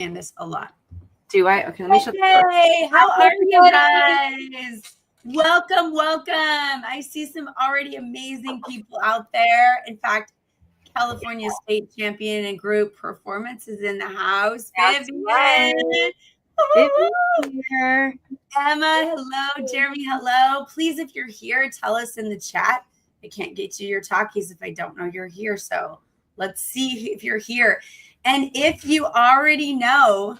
Candace a lot. Do I? Okay, let me shut the door. Hey, how are you guys? Welcome, welcome. I see some already amazing people out there. In fact, California State Champion and Group Performance is in the house. That's Vivian. right. Vivian here. Emma, hello. Jeremy, hello. Please, if you're here, tell us in the chat. I can't get to your talkies if I don't know you're here. So let's see if you're here. And if you already know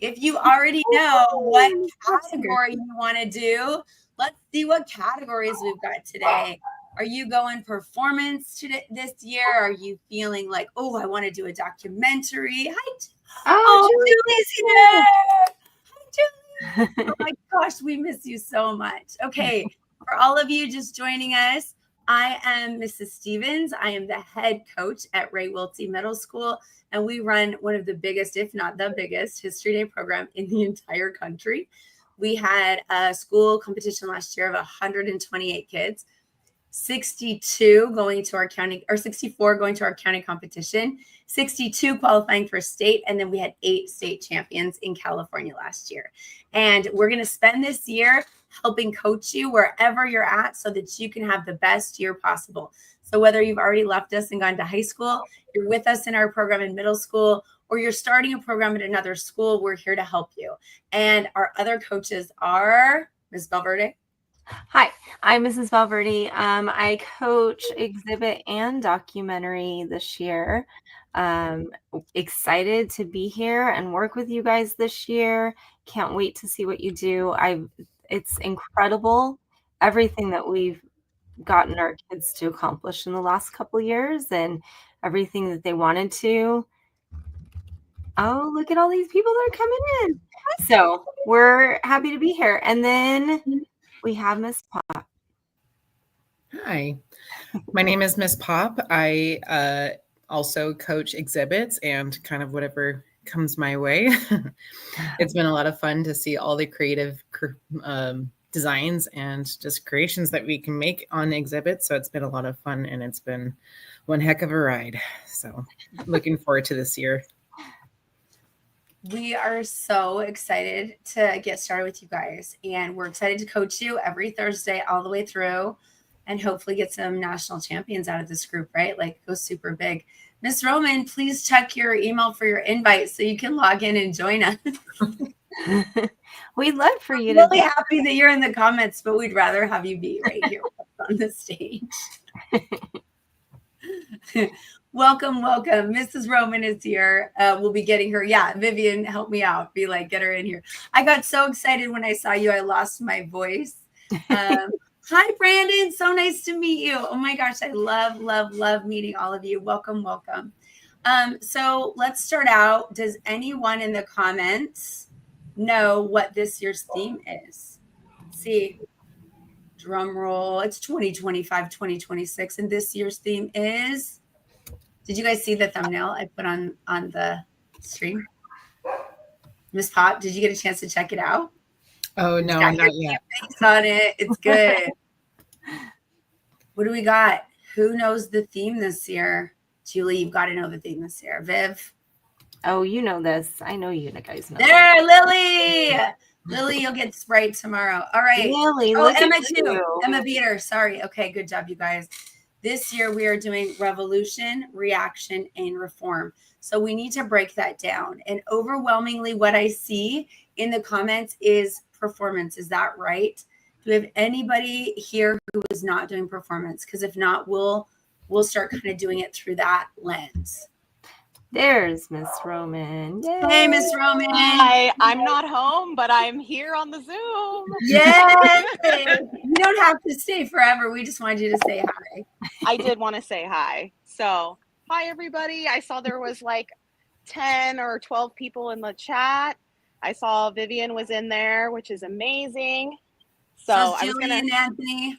what category you want to do, let's see what categories we've got today. Are you going performance this year? Are you feeling like, oh, I want to do a documentary? Julie's here. Hi, Julie. Oh my gosh, we miss you so much. Okay, for all of you just joining us, I am Mrs. Stevens. I am the head coach at Ray Wiltsey Middle School, and we run one of the biggest, if not the biggest, History Day program in the entire country. We had a school competition last year of 128 kids, 62 going to our county, or 64 going to our county competition, 62 qualifying for state, and then we had 8 state champions in California last year. And we're going to spend this year helping coach you wherever you're at so that you can have the best year possible. So whether you've already left us and gone to high school, you're with us in our program in middle school, or you're starting a program at another school, we're here to help you. And our other coaches are Ms. Valverde. Hi, I'm Mrs. Valverde. I coach exhibit and documentary this year. Excited to be here and work with you guys this year. Can't wait to see what you do. It's incredible, everything that we've gotten our kids to accomplish in the last couple of years and everything that they wanted to. Oh, look at all these people that are coming in. So we're happy to be here. And then we have Miss Pop. Hi, my name is Miss Pop. I also coach exhibits and kind of whatever comes my way. It's been a lot of fun to see all the creative designs and just creations that we can make on exhibits. So it's been a lot of fun and it's been one heck of a ride. So looking forward to this year. We are so excited to get started with you guys, and we're excited to coach you every Thursday all the way through and hopefully get some national champions out of this group, right? Like go super big. Miss Roman, please check your email for your invite so you can log in and join us. We'd love for you to be happy that you're in the comments, but we'd rather have you be right here on the stage. Welcome, welcome. Mrs. Roman is here. We'll be getting her. Yeah, Vivian, help me out. Be like, get her in here. I got so excited when I saw you. I lost my voice. Hi, Brandon. So nice to meet you. Oh my gosh, I love, love, love meeting all of you. Welcome, welcome. So let's start out. Does anyone in the comments know what this year's theme is? Let's see, drum roll. It's 2025, 2026, and this year's theme is. Did you guys see the thumbnail I put on the stream? Miss Pop, did you get a chance to check it out? Oh no, not yet. Face on it. It's good. What do we got? Who knows the theme this year? Julie, you've got to know the theme this year. Viv. Oh, you know this. I know you guys know. There, Lily. Lily, you'll get sprayed tomorrow. All right. Lily, oh, Emma too. Emma Beater. Sorry. Okay, good job, you guys. This year we are doing revolution, reaction, and reform. So we need to break that down. And overwhelmingly what I see in the comments is performance. Is that right? Do we have anybody here who is not doing performance? Because if not, we'll start kind of doing it through that lens. There's Miss Roman. Yay. Hey, Miss Roman. Hi, I'm not home, but I'm here on the Zoom. Yay! You don't have to stay forever. We just wanted you to say hi. I did want to say hi. So, hi, everybody. I saw there was like 10 or 12 people in the chat. I saw Vivian was in there, which is amazing. So I was Julie and Anthony.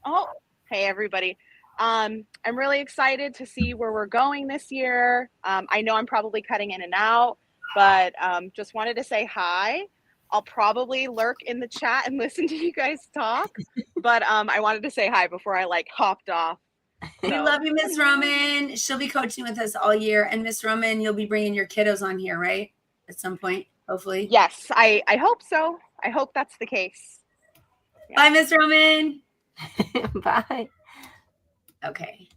Oh, hey, everybody. I'm really excited to see where we're going this year. I know I'm probably cutting in and out, but just wanted to say hi. I'll probably lurk in the chat and listen to you guys talk, but I wanted to say hi before I hopped off. We So, love you, Miss Roman. She'll be coaching with us all year. And Miss Roman, you'll be bringing your kiddos on here, right? At some point, hopefully. yes, I hope so. I hope that's the case. Bye, Miss Roman. Bye. Okay.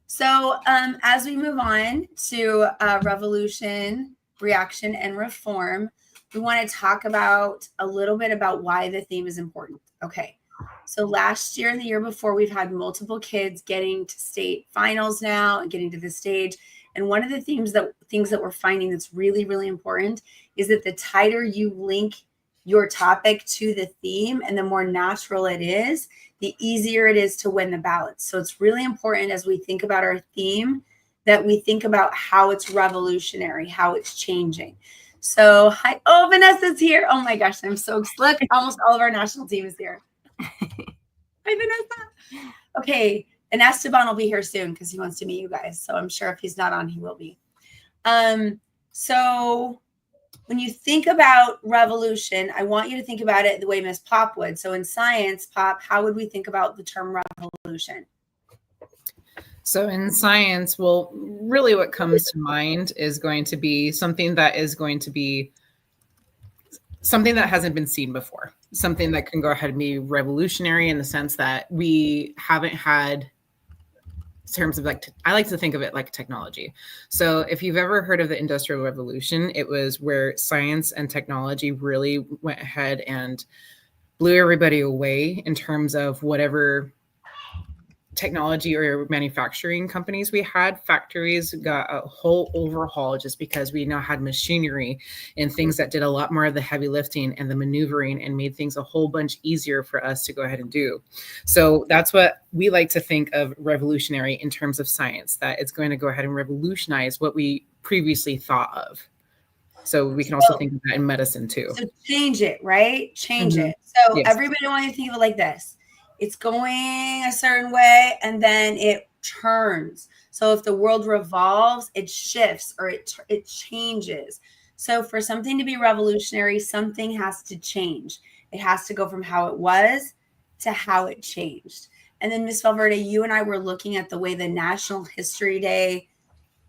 So as we move on to revolution, reaction, and reform, we want to talk about a little bit about why the theme is important. Okay. So last year and the year before, we've had multiple kids getting to state finals now and getting to the stage. And one of the things that we're finding that's really, really important is that the tighter you link your topic to the theme and the more natural it is, the easier it is to win the ballots. So it's really important as we think about our theme that we think about how it's revolutionary, how it's changing. So hi, oh, Vanessa's here. Oh my gosh, I'm so look, almost all of our national team is here. Hi, Vanessa. Okay, and Esteban will be here soon because he wants to meet you guys. So I'm sure if he's not on, he will be. So when you think about revolution, I want you to think about it the way Miss Pop would. So in science, Pop, how would we think about the term revolution? So in science, well, really what comes to mind is going to be something that hasn't been seen before, something that can go ahead and be revolutionary in the sense that we haven't had terms of like, I like to think of it like technology. So if you've ever heard of the Industrial Revolution, it was where science and technology really went ahead and blew everybody away in terms of whatever technology or manufacturing companies we had. Factories got a whole overhaul just because we now had machinery and things that did a lot more of the heavy lifting and the maneuvering and made things a whole bunch easier for us to go ahead and do. So that's what we like to think of revolutionary in terms of science, that it's going to go ahead and revolutionize what we previously thought of. So we can also think of that in medicine too. So change it, right? Change it. So everybody wants to think of it like this. It's going a certain way and then it turns. So if the world revolves, it shifts or it changes. So for something to be revolutionary, something has to change. It has to go from how it was to how it changed. And then Ms. Valverde, you and I were looking at the way the National History Day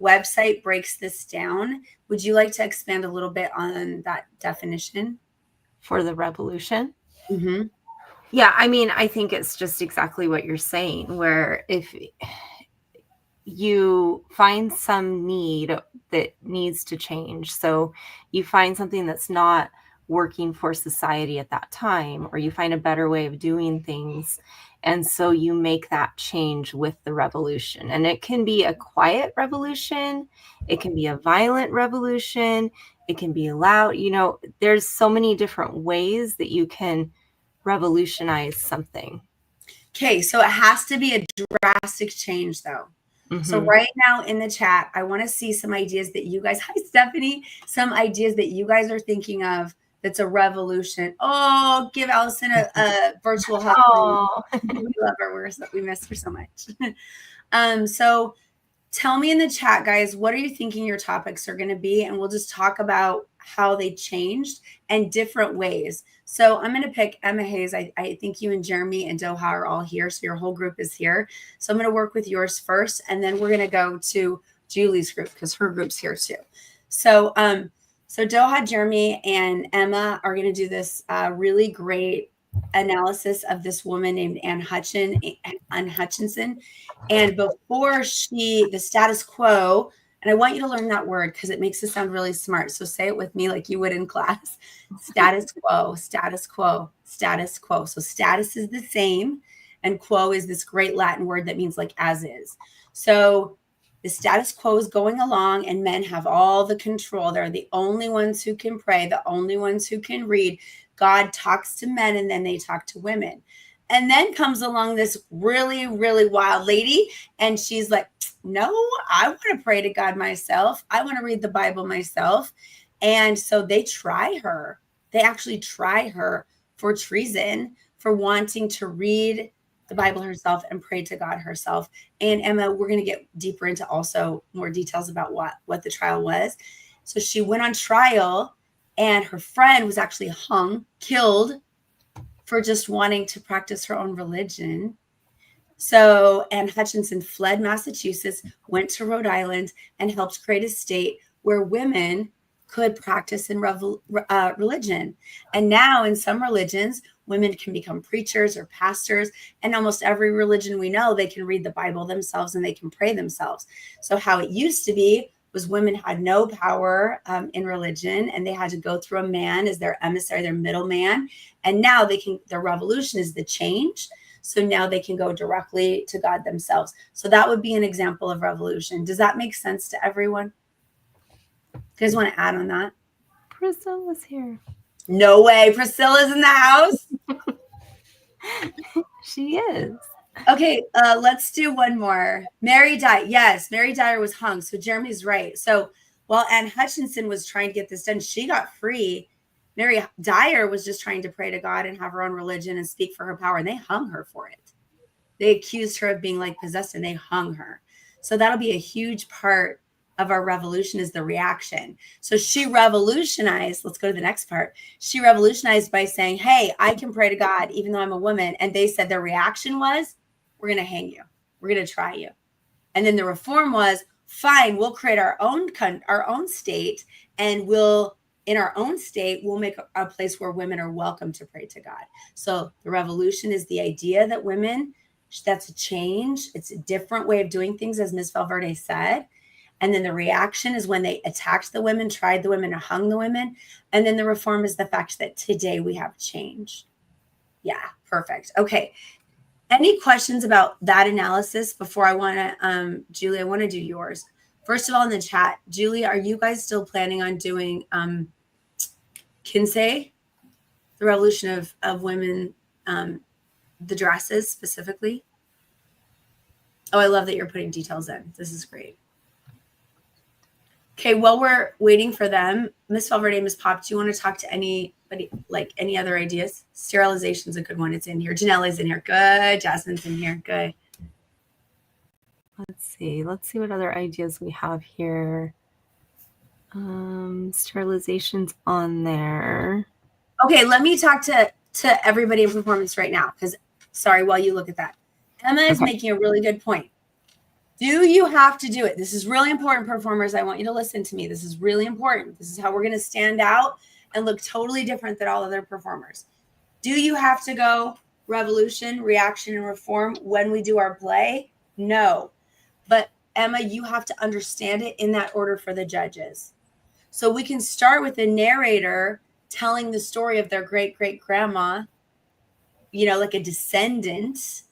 website breaks this down. Would you like to expand a little bit on that definition? For the revolution? Mm-hmm. Yeah, I mean, I think it's just exactly what you're saying, where if you find some need that needs to change, so you find something that's not working for society at that time, or you find a better way of doing things, and so you make that change with the revolution. And it can be a quiet revolution, it can be a violent revolution, it can be loud. You know, there's so many different ways that you can revolutionize something. Okay, so it has to be a drastic change though. Mm-hmm. So right now in the chat, I want to see some ideas that you guys, hi Stephanie, some ideas that you guys are thinking of that's a revolution. Oh, give Allison a virtual hug. Oh. We love her. We miss her so much. So tell me in the chat, guys, what are you thinking your topics are going to be? And we'll just talk about how they changed and different ways. So I'm going to pick Emma Hayes. I think you and Jeremy and Doha are all here. So your whole group is here. So I'm going to work with yours first. And then we're going to go to Julie's group because her group's here too. So, so Doha, Jeremy, and Emma are going to do this really great analysis of this woman named Anne Hutchinson. And before the status quo, and I want you to learn that word because it makes it sound really smart. So say it with me like you would in class. Status quo, status quo, status quo. So status is the same and quo is this great Latin word that means like as is. So the status quo is going along and men have all the control. They're the only ones who can pray, the only ones who can read. God talks to men and then they talk to women. And then comes along this really, really wild lady. And she's like, no, I want to pray to God myself. I want to read the Bible myself. And so they try her. They actually try her for treason, for wanting to read the Bible herself and pray to God herself. And Emma, we're going to get deeper into also more details about what the trial was. So she went on trial and her friend was actually hung, killed for just wanting to practice her own religion. So Anne Hutchinson fled Massachusetts, went to Rhode Island, and helped create a state where women could practice in religion. And now in some religions, women can become preachers or pastors. And almost every religion we know, they can read the Bible themselves and they can pray themselves. So how it used to be was women had no power in religion, and they had to go through a man as their emissary, their middleman. And now their revolution is the change. So now they can go directly to God themselves. So that would be an example of revolution. Does that make sense to everyone? You guys want to add on that? Priscilla's here. No way. Priscilla's in the house. She is. Okay, let's do one more. Mary Dyer. Yes, Mary Dyer was hung. So Jeremy's right. So while Anne Hutchinson was trying to get this done, she got free. Mary Dyer was just trying to pray to God and have her own religion and speak for her power, and they hung her for it. They accused her of being like possessed, and they hung her. So that'll be a huge part of our revolution is the reaction. So she revolutionized. Let's go to the next part. She revolutionized by saying, hey, I can pray to God even though I'm a woman. And they said their reaction was, we're going to hang you. We're going to try you. And then the reform was, fine, we'll create our own state, and in our own state, we'll make a place where women are welcome to pray to God. So the revolution is the idea that women, that's a change. It's a different way of doing things, as Ms. Valverde said. And then the reaction is when they attacked the women, tried the women, and hung the women. And then the reform is the fact that today we have change. Yeah, perfect. Okay. Any questions about that analysis before I want to, Julie, I want to do yours. First of all, in the chat, Julie, are you guys still planning on doing Kinsey, the revolution of women, the dresses specifically? Oh, I love that you're putting details in. This is great. Okay, while we're waiting for them, Miss Valverde, Miss Pop, do you want to talk to anybody, like any other ideas? Sterilization's a good one. It's in here. Janelle's in here. Good. Jasmine's in here. Good. Let's see what other ideas we have here. Sterilization's on there. Okay, let me talk to everybody in performance right now, because sorry, while you look at that. Emma is making a really good point. Do you have to do it? This is really important, performers. I want you to listen to me. This is really important. This is how we're going to stand out and look totally different than all other performers. Do you have to go revolution, reaction, and reform when we do our play? No. But Emma, you have to understand it in that order for the judges. So we can start with the narrator telling the story of their great-great-grandma, like a descendant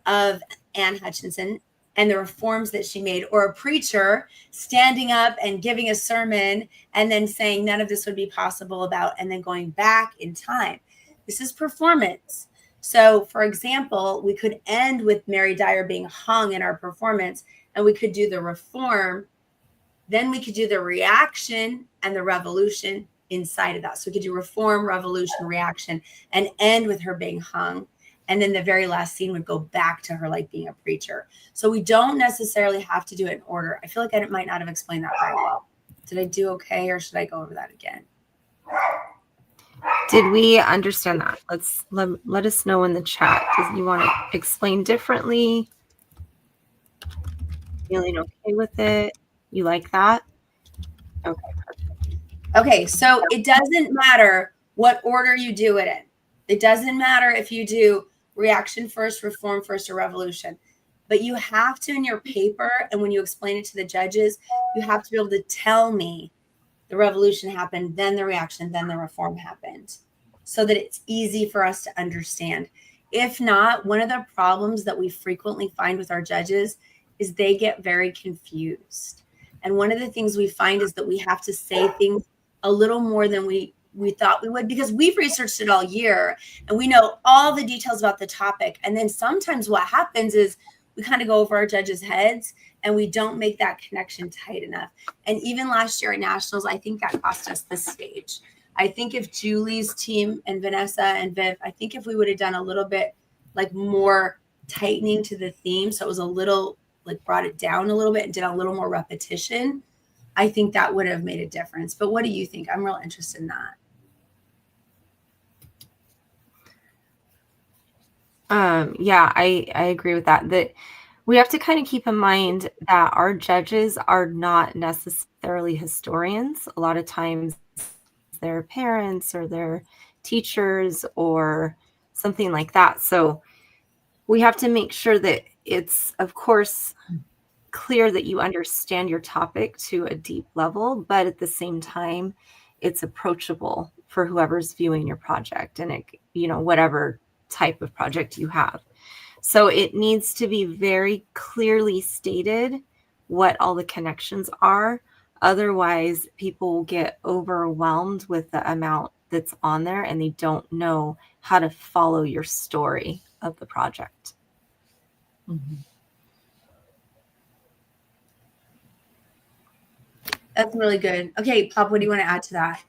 of Anne Hutchinson, and the reforms that she made, or a preacher standing up and giving a sermon and then saying none of this would be possible and then going back in time. This is performance. So, for example, we could end with Mary Dyer being hung in our performance, and we could do the reform. Then we could do the reaction and the revolution inside of that. So we could do reform, revolution, reaction, and end with her being hung. And then the very last scene would go back to her like being a preacher. So we don't necessarily have to do it in order. I feel like I might not have explained that very well. Did I do okay, or should I go over that again? Did we understand that? Let us know in the chat. Do you want to explain differently? Feeling okay with it? You like that? Okay. Okay, so it doesn't matter what order you do it in. It doesn't matter if you do reaction first, reform first, or revolution. But you have to, in your paper, and when you explain it to the judges, you have to be able to tell me the revolution happened, then the reaction, then the reform happened, so that it's easy for us to understand. If not, one of the problems that we frequently find with our judges is they get very confused. And one of the things we find is that we have to say things a little more than we thought we would, because we've researched it all year and we know all the details about the topic. And then sometimes what happens is we kind of go over our judges' heads and we don't make that connection tight enough. And even last year at Nationals, I think that cost us the stage. I think if Julie's team and Vanessa and Viv, I think if we would have done a little bit like more tightening to the theme, so it was a little like brought it down a little bit and did a little more repetition, I think that would have made a difference. But what do you think? I'm real interested in that. Yeah, I agree with that. That we have to kind of keep in mind that our judges are not necessarily historians. A lot of times they're parents or they're teachers or something like that. So we have to make sure that it's, of course, clear that you understand your topic to a deep level, but at the same time, it's approachable for whoever's viewing your project and it, whatever type of project you have. So it needs to be very clearly stated what all the connections are. Otherwise, people will get overwhelmed with the amount that's on there and they don't know how to follow your story of the project. Mm-hmm. That's really good. Okay, Pop, what do you want to add to that?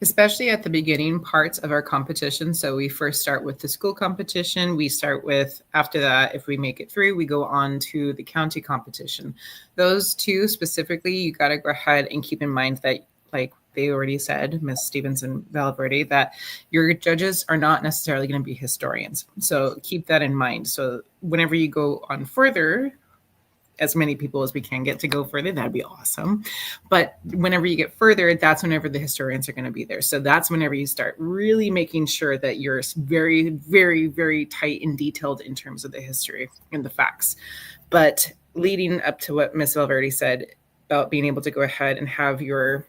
Especially at the beginning parts of our competition. So we first start with the school competition. We start with, after that, if we make it through, we go on to the county competition. Those two specifically, you got to go ahead and keep in mind that, like they already said, Ms. Stevenson Valverde, that your judges are not necessarily going to be historians. So keep that in mind. So whenever you go on further, as many people as we can get to go further, that'd be awesome. But whenever you get further, that's whenever the historians are going to be there. So that's whenever you start really making sure that you're very, very, very tight and detailed in terms of the history and the facts. But leading up to what Ms. Valverde said about being able to go ahead and have your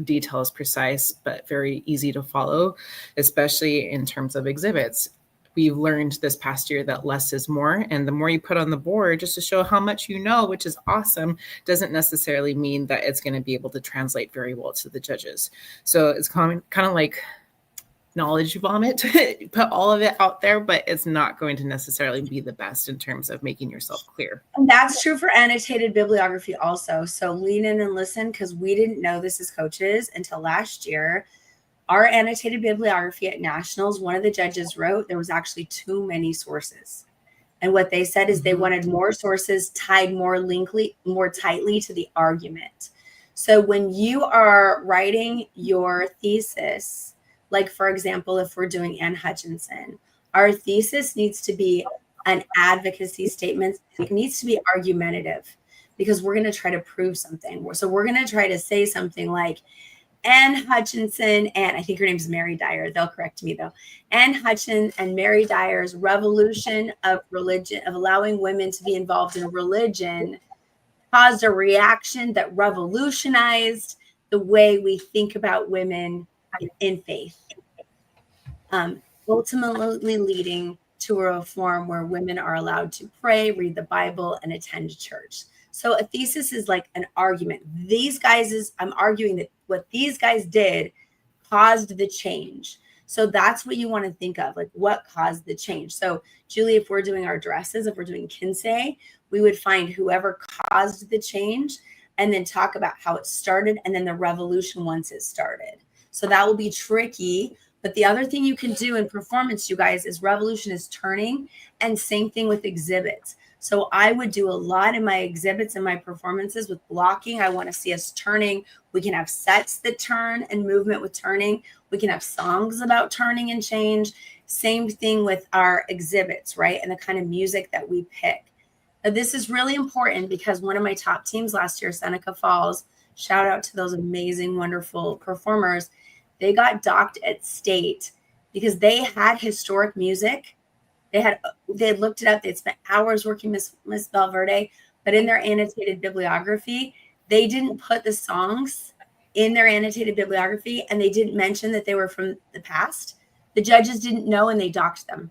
details precise, but very easy to follow, especially in terms of exhibits. We've learned this past year that less is more. And the more you put on the board just to show how much you know, which is awesome, doesn't necessarily mean that it's going to be able to translate very well to the judges. So it's kind of like knowledge vomit. Put all of it out there, but it's not going to necessarily be the best in terms of making yourself clear. And that's true for annotated bibliography also. So lean in and listen, because we didn't know this as coaches until last year. Our annotated bibliography at nationals, one of the judges wrote there was actually too many sources. And what they said is they wanted more sources tied more tightly to the argument. So when you are writing your thesis, like for example, if we're doing Anne Hutchinson, our thesis needs to be an advocacy statement. It needs to be argumentative because we're going to try to prove something. So we're going to try to say something like, Anne Hutchinson, and I think her name's Mary Dyer. They'll correct me though. Anne Hutchinson and Mary Dyer's revolution of religion, of allowing women to be involved in a religion, caused a reaction that revolutionized the way we think about women in faith, ultimately leading to a reform where women are allowed to pray, read the Bible, and attend church. So a thesis is like an argument. I'm arguing that what these guys did caused the change. So that's what you want to think of, like what caused the change. So Julie, if we're doing our dresses, if we're doing Kinsey, we would find whoever caused the change and then talk about how it started and then the revolution once it started. So that will be tricky. But the other thing you can do in performance, you guys, is revolution is turning, and same thing with exhibits. So I would do a lot in my exhibits and my performances with blocking. I want to see us turning. We can have sets that turn and movement with turning. We can have songs about turning and change. Same thing with our exhibits, right? And the kind of music that we pick. Now, this is really important because one of my top teams last year, Seneca Falls, shout out to those amazing, wonderful performers. They got docked at state because they had historic music. They had looked it up. They'd spent hours working Miss Valverde, but in their annotated bibliography, they didn't put the songs in their annotated bibliography, and they didn't mention that they were from the past. The judges didn't know, and they docked them.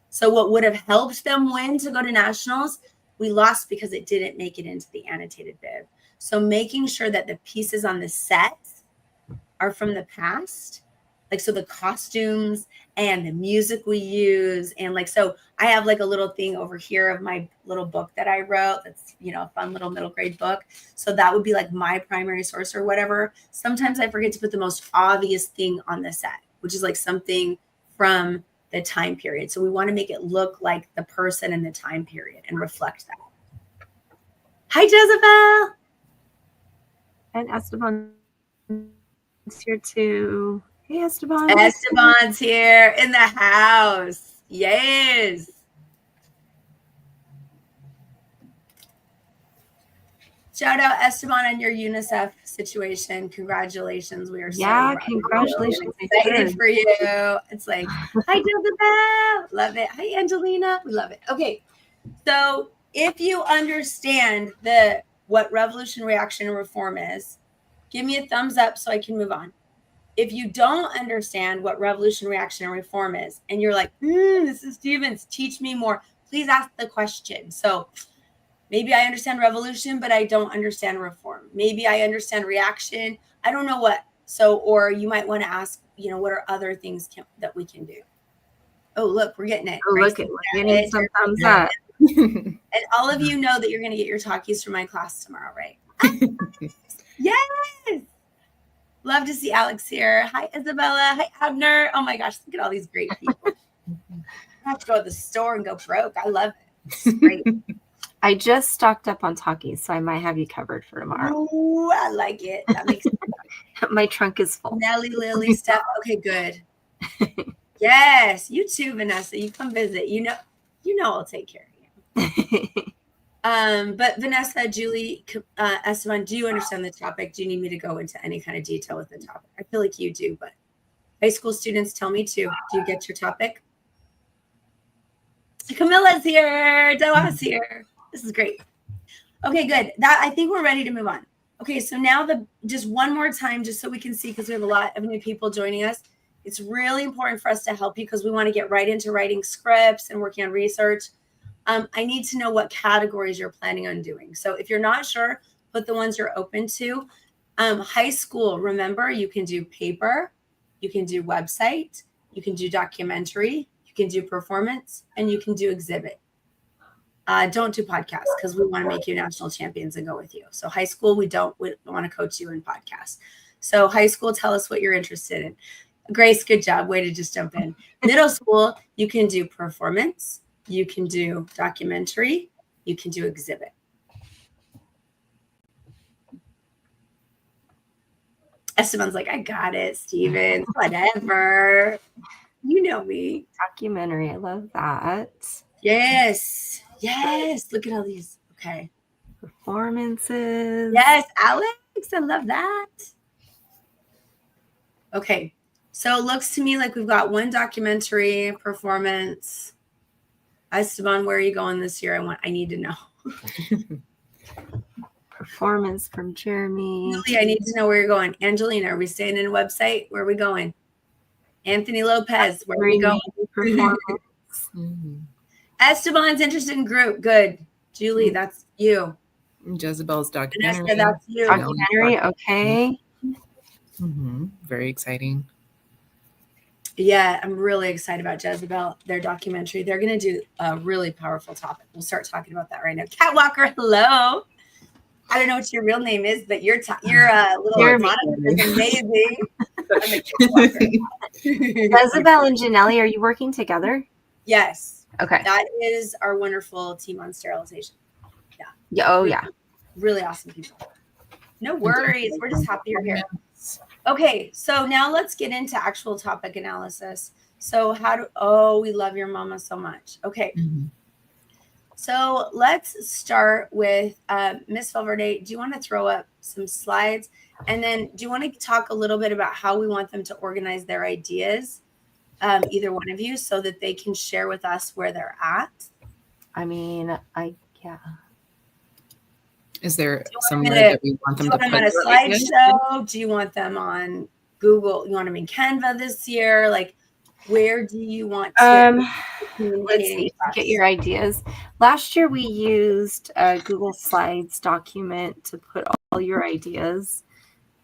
So what would have helped them win to go to nationals, we lost because it didn't make it into the annotated bib. So making sure that the pieces on the set are from the past, like so the costumes and the music we use, and like so I have like a little thing over here of my little book that I wrote that's, you know, a fun little middle grade book. So that would be like my primary source or whatever. Sometimes I forget to put the most obvious thing on the set, which is like something from the time period. So we want to make it look like the person and the time period and reflect that. Hi, Jezebel. And Esteban is here too. Hey, Esteban. Esteban's here in the house. Yes. Shout out Esteban on your UNICEF situation. Congratulations. We are so proud of you. Congratulations. Excited for you. It's like, hi, Jezebel. Love it. Hi, Angelina. We love it. Okay. So if you understand what revolution, reaction, and reform is, give me a thumbs up so I can move on. If you don't understand what revolution, reaction, and reform is, and you're like, this is Stevens, teach me more, please ask the question. So maybe I understand revolution, but I don't understand reform. Maybe I understand reaction. I don't know what. So, or you might want to ask, what are other things that we can do? Oh, look, we're getting it. Oh, look at getting some thumbs up. And all of you know that you're going to get your talkies from my class tomorrow, right? Yes. Love to see Alex here. Hi, Isabella. Hi, Abner. Oh my gosh, look at all these great people. I have to go to the store and go broke. I love it. It's great. I just stocked up on talkies, so I might have you covered for tomorrow. Oh, I like it. That makes sense. My trunk is full. Nelly, Lily, Steph. Okay, good. Yes, you too, Vanessa. You come visit. You know I'll take care of you. But Vanessa, Julie, Esteban, do you understand the topic? Do you need me to go into any kind of detail with the topic? I feel like you do, but high school students tell me too. Do you get your topic? Camilla's here. Doa's here. This is great. Okay, good. I think we're ready to move on. Okay, so now just one more time, just so we can see, because we have a lot of new people joining us. It's really important for us to help you because we want to get right into writing scripts and working on research. I need to know what categories you're planning on doing. So if you're not sure, put the ones you're open to. High school, remember, you can do paper, you can do website, you can do documentary, you can do performance, and you can do exhibit. Don't do podcasts because we want to make you national champions and go with you. So high school, we want to coach you in podcasts. So high school, tell us what you're interested in. Grace, good job. Way to just jump in. Middle school, you can do performance. You can do documentary. You can do exhibit. Esteban's like, I got it, Steven. Whatever. You know me. Documentary. I love that. Yes. Yes. Look at all these. Okay. Performances. Yes, Alex. I love that. Okay. So it looks to me like we've got one documentary performance. Esteban, where are you going this year? I need to know. Performance from Jeremy. Julie, I need to know where you're going. Angelina, are we staying in a website? Where are we going? Anthony Lopez, where are we going? Performance. Esteban's interested in group. Good. Julie, that's you. Jezebel's documentary. Vanessa, that's you. Documentary, okay. Very exciting. Yeah, I'm really excited about Jezebel, their documentary. They're going to do a really powerful topic. We'll start talking about that right now. Cat Walker, hello. I don't know what your real name is, but your little monitor is amazing. Jezebel and Janelli, are you working together? Yes. Okay. That is our wonderful team on sterilization. Yeah. Oh, yeah. Really awesome people. No worries. We're just happy you're here. Okay, so now let's get into actual topic analysis. So we love your mama so much. Okay. So let's start with Miss Valverde. Do you want to throw up some slides? And then do you want to talk a little bit about how we want them to organize their ideas, either one of you, so that they can share with us where they're at? Yeah. Is there somewhere that we want them to put them on a slideshow? Do you want them on Google? You want them in Canva this year? Like, where do you want to let's see, get your ideas. Last year we used a Google Slides document to put all your ideas.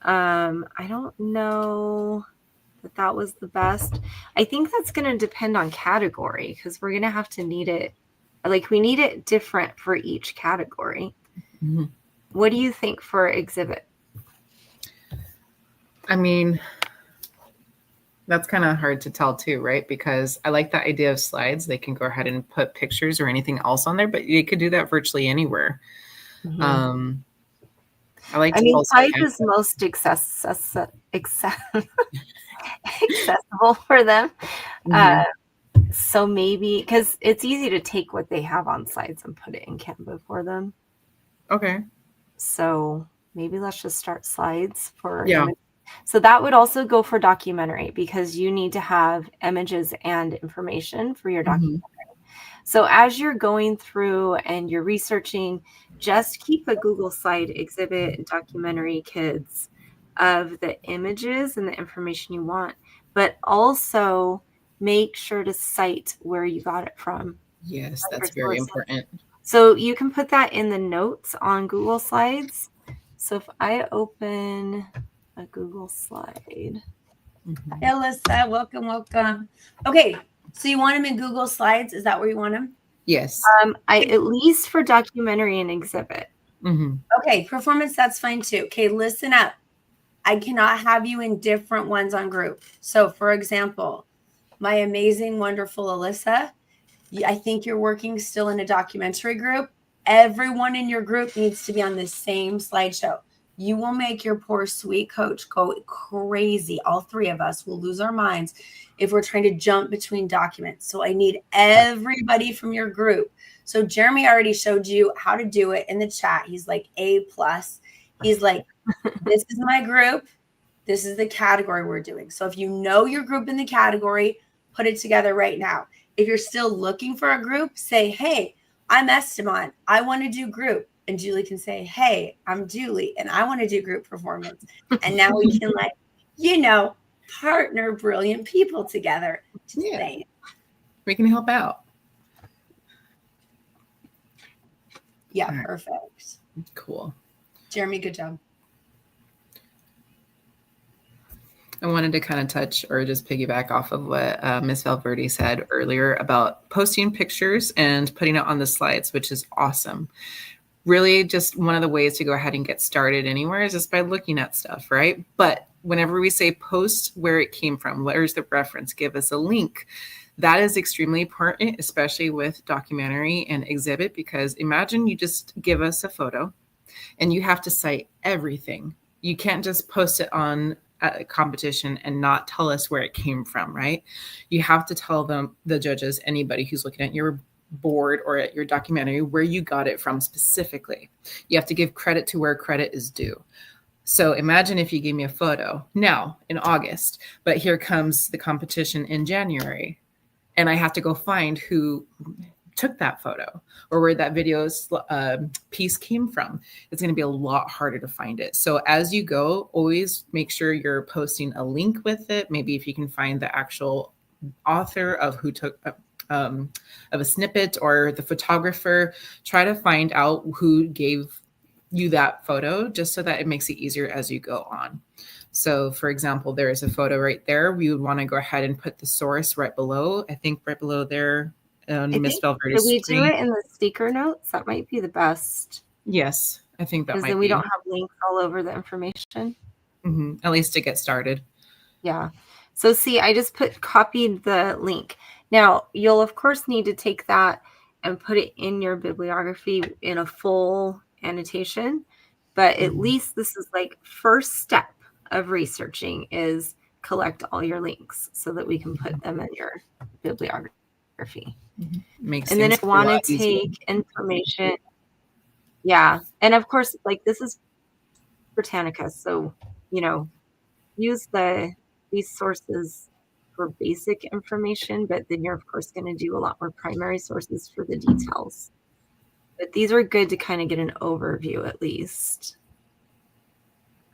I don't know that was the best. I think that's going to depend on category because we're going to have to need it. Like, we need it different for each category. What do you think for exhibit? I mean, that's kind of hard to tell too, right? Because I like the idea of slides. They can go ahead and put pictures or anything else on there, but you could do that virtually anywhere. I like. Slides is most accessible for them. So maybe, because it's easy to take what they have on slides and put it in Canva for them. Okay. So maybe let's just start slides for Yeah. image. So that would also go for documentary because you need to have images and information for your documentary. So as you're going through and you're researching, just keep a Google slide exhibit documentary kids of the images and the information you want, but also make sure to cite where you got it from. Yes, Like that's your very source. important. So you can put that in the notes on Google Slides. So if I open a Google slide. Mhm. Hey, Alyssa, welcome. Okay, so you want them in Google Slides? Is that where you want them? Yes. At least for documentary and exhibit. Mhm. Okay, performance, that's fine too. Okay, listen up. I cannot have you in different ones on group. So for example, my amazing, wonderful Alyssa, I think you're working still in a documentary group. Everyone in your group needs to be on the same slideshow. You will make your poor sweet coach go crazy. All three of us will lose our minds if we're trying to jump between documents. So I need everybody from your group. So Jeremy already showed you how to do it in the chat. He's like A+. He's like, this is my group. This is the category we're doing. So if you know your group in the category, put it together right now. If you're still looking for a group, say, hey, I'm Esteban. I want to do group. And Julie can say, hey, I'm Julie and I want to do group performance. And now we can partner brilliant people together. Just Yeah. saying. We can help out. Yeah, All right. perfect. Cool. Jeremy, good job. I wanted to kind of touch or just piggyback off of what Ms. Valverde said earlier about posting pictures and putting it on the slides, which is awesome. Really just one of the ways to go ahead and get started anywhere is just by looking at stuff, right? But whenever we say post where it came from, where's the reference, give us a link. That is extremely important, especially with documentary and exhibit, because imagine you just give us a photo and you have to cite everything. You can't just post it on a competition and not tell us where it came from, right? You have to tell them, the judges, anybody who's looking at your board or at your documentary, where you got it from specifically. You have to give credit to where credit is due. So imagine if you gave me a photo now in August, but here comes the competition in January, and I have to go find who took that photo or where that video's piece came from. It's going to be a lot harder to find it. So as you go, always make sure you're posting a link with it. Maybe if you can find the actual author of who took of a snippet or the photographer, try to find out who gave you that photo, just so that it makes it easier as you go on. So for example, there is a photo right there. We would want to go ahead and put the source right below. I think right below there, Miss Valverde's Did we screen. do it in the speaker notes? That might be the best. Yes, I think that Because might then be. we don't have links all over the information. At least to get started. Yeah. So see, I just copied the link. Now you'll of course need to take that and put it in your bibliography in a full annotation. But at least this is like first step of researching is collect all your links so that we can put them in your bibliography. Makes And then things if you want a lot to easier. take information, yeah. And of course, like this is Britannica. So, use these sources for basic information, but then you're of course going to do a lot more primary sources for the details. But these are good to kind of get an overview at least.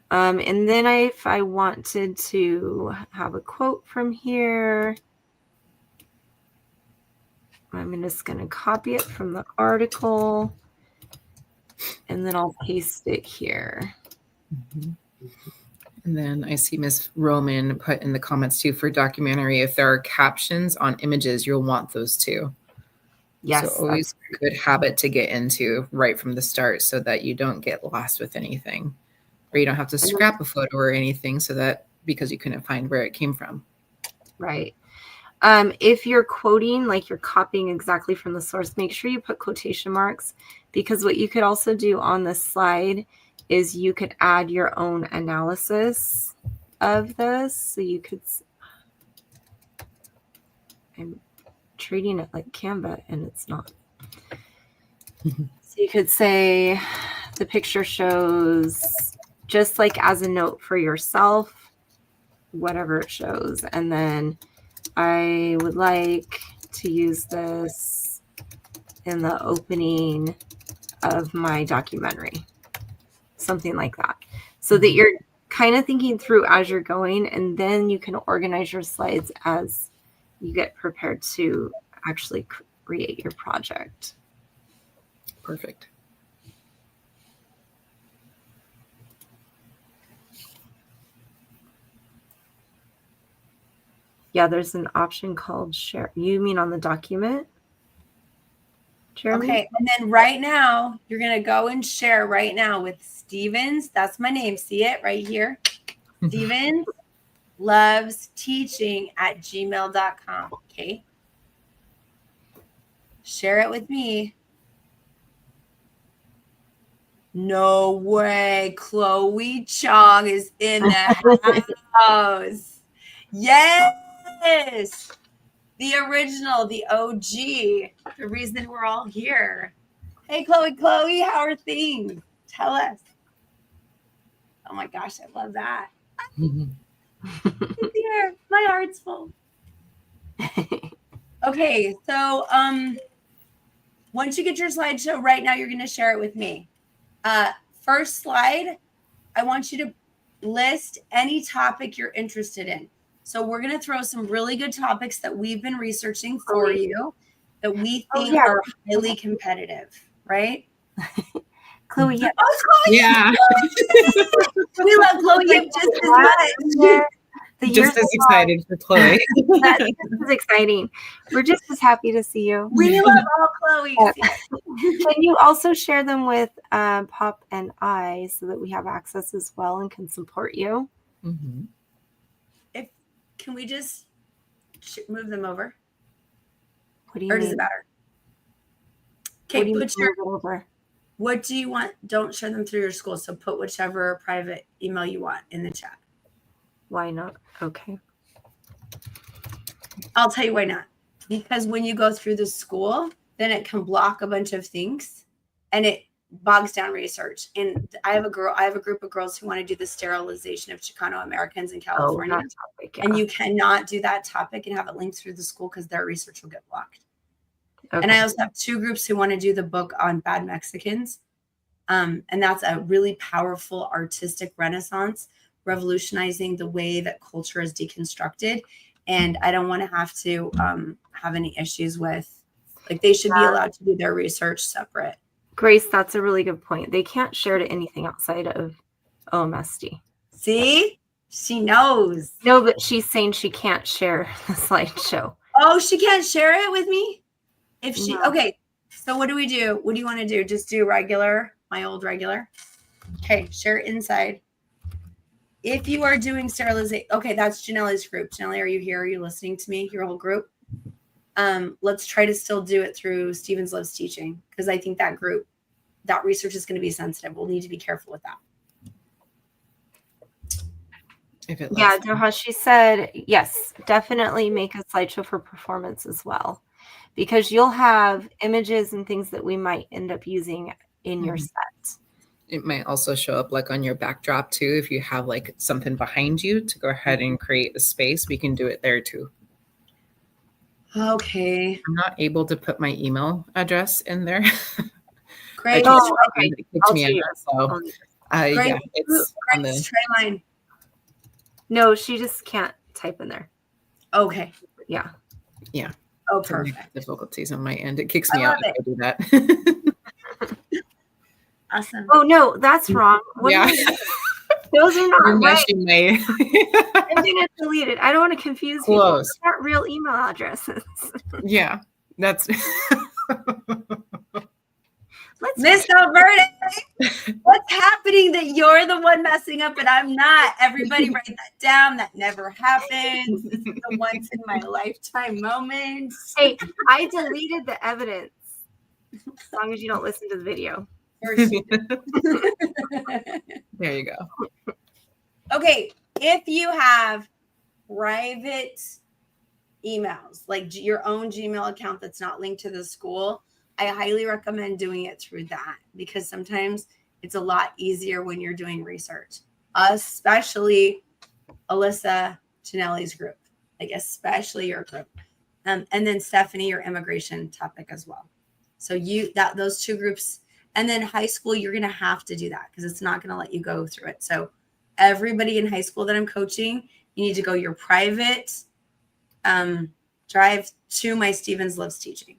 And then if I wanted to have a quote from here, I'm just going to copy it from the article and then I'll paste it here. And then I see Miss Roman put in the comments too, for documentary, if there are captions on images, you'll want those too. Yes. So always a good habit to get into right from the start so that you don't get lost with anything, or you don't have to scrap a photo or anything because you couldn't find where it came from. Right. If you're quoting, like you're copying exactly from the source, make sure you put quotation marks, because what you could also do on this slide is you could add your own analysis of this. So you could, treating it like Canva, and it's not. So you could say the picture shows just like as a note for yourself, whatever it shows. And then I would like to use this in the opening of my documentary, something like that. So that you're kind of thinking through as you're going, and then you can organize your slides as you get prepared to actually create your project. Perfect. Yeah, there's an option called share. You mean on the document? Jeremy? Okay, and then right now, you're going to go and share right now with Stevens. That's my name. See it right here? Stevens loves teaching at gmail.com. Okay. Share it with me. No way. Chloe Chong is in the house. Yes. The original, the OG, the reason we're all here. Hey, Chloe, how are things? Tell us. Oh my gosh, I love that. It's here. My heart's full. Okay, so once you get your slideshow right now, you're going to share it with me. First slide, I want you to list any topic you're interested in. So we're going to throw some really good topics that we've been researching for you that we think are highly competitive, right? Chloe, yeah. Oh, Chloe! Yeah. We love Chloe just as much. Just as excited for Chloe. That is exciting. We're just as happy to see you. We love all Chloe's. Can you also share them with Pop and I so that we have access as well and can support you? Mm-hmm. Can we just move them over? What do you Or mean? does it matter? Okay, Over. what do you want? Don't share them through your school. So put whichever private email you want in the chat. Why not? Okay. I'll tell you why not. Because when you go through the school, then it can block a bunch of things and it bogs down research. And I have a group of girls who want to do the sterilization of Chicano Americans in California. That topic, yeah. And you cannot do that topic and have it linked through the school because their research will get blocked. Okay. And I also have two groups who want to do the book on bad Mexicans. And that's a really powerful artistic renaissance, revolutionizing the way that culture is deconstructed. And I don't want to have to have any issues with, like, they should be allowed to do their research separate. Grace, that's a really good point. They can't share to anything outside of OMSD. See? She knows. No, but she's saying she can't share the slideshow. Oh, she can't share it with me? If she, No. Okay. So what do we do? What do you want to do? Just do regular, my old regular. Okay. Share inside. If you are doing sterilization, okay, that's Janelle's group. Janelle, are you here? Are you listening to me? Your whole group? Let's try to still do it through Stevens Loves Teaching, because I think that group, that research is going to be sensitive. We'll need to be careful with that. If it Yeah, Doha, she said, yes, definitely make a slideshow for performance as well, because you'll have images and things that we might end up using in your set. It might also show up like on your backdrop too. If you have like something behind you to go ahead and create a space, we can do it there too. Okay. I'm not able to put my email address in there. Great. Okay. It kicks me out. So, Great. yeah, it's on Great. the. Try mine. No, she just can't type in there. Okay. Yeah. Oh, perfect. Difficulties on my end. It kicks me I out love if I do that. Awesome. Oh, no, that's wrong. What Yeah. do you mean? Those are not right. She may. I'm going to delete it. I don't want to confuse people. Close. Those aren't real email addresses. Yeah, that's. Miss Alberta, what's happening that you're the one messing up and I'm not? Everybody write that down. That never happens. This is the once in my lifetime moment. Hey, I deleted the evidence. As long as you don't listen to the video. There you go. Okay, if you have private emails, like your own Gmail account that's not linked to the school, I highly recommend doing it through that, because sometimes it's a lot easier when you're doing research, especially Alyssa Janelli's group, like especially your group. And then Stephanie, your immigration topic as well. So those two groups, and then high school, you're going to have to do that because it's not going to let you go through it. So everybody in high school that I'm coaching, you need to go your private drive to my Stevens Lives teaching.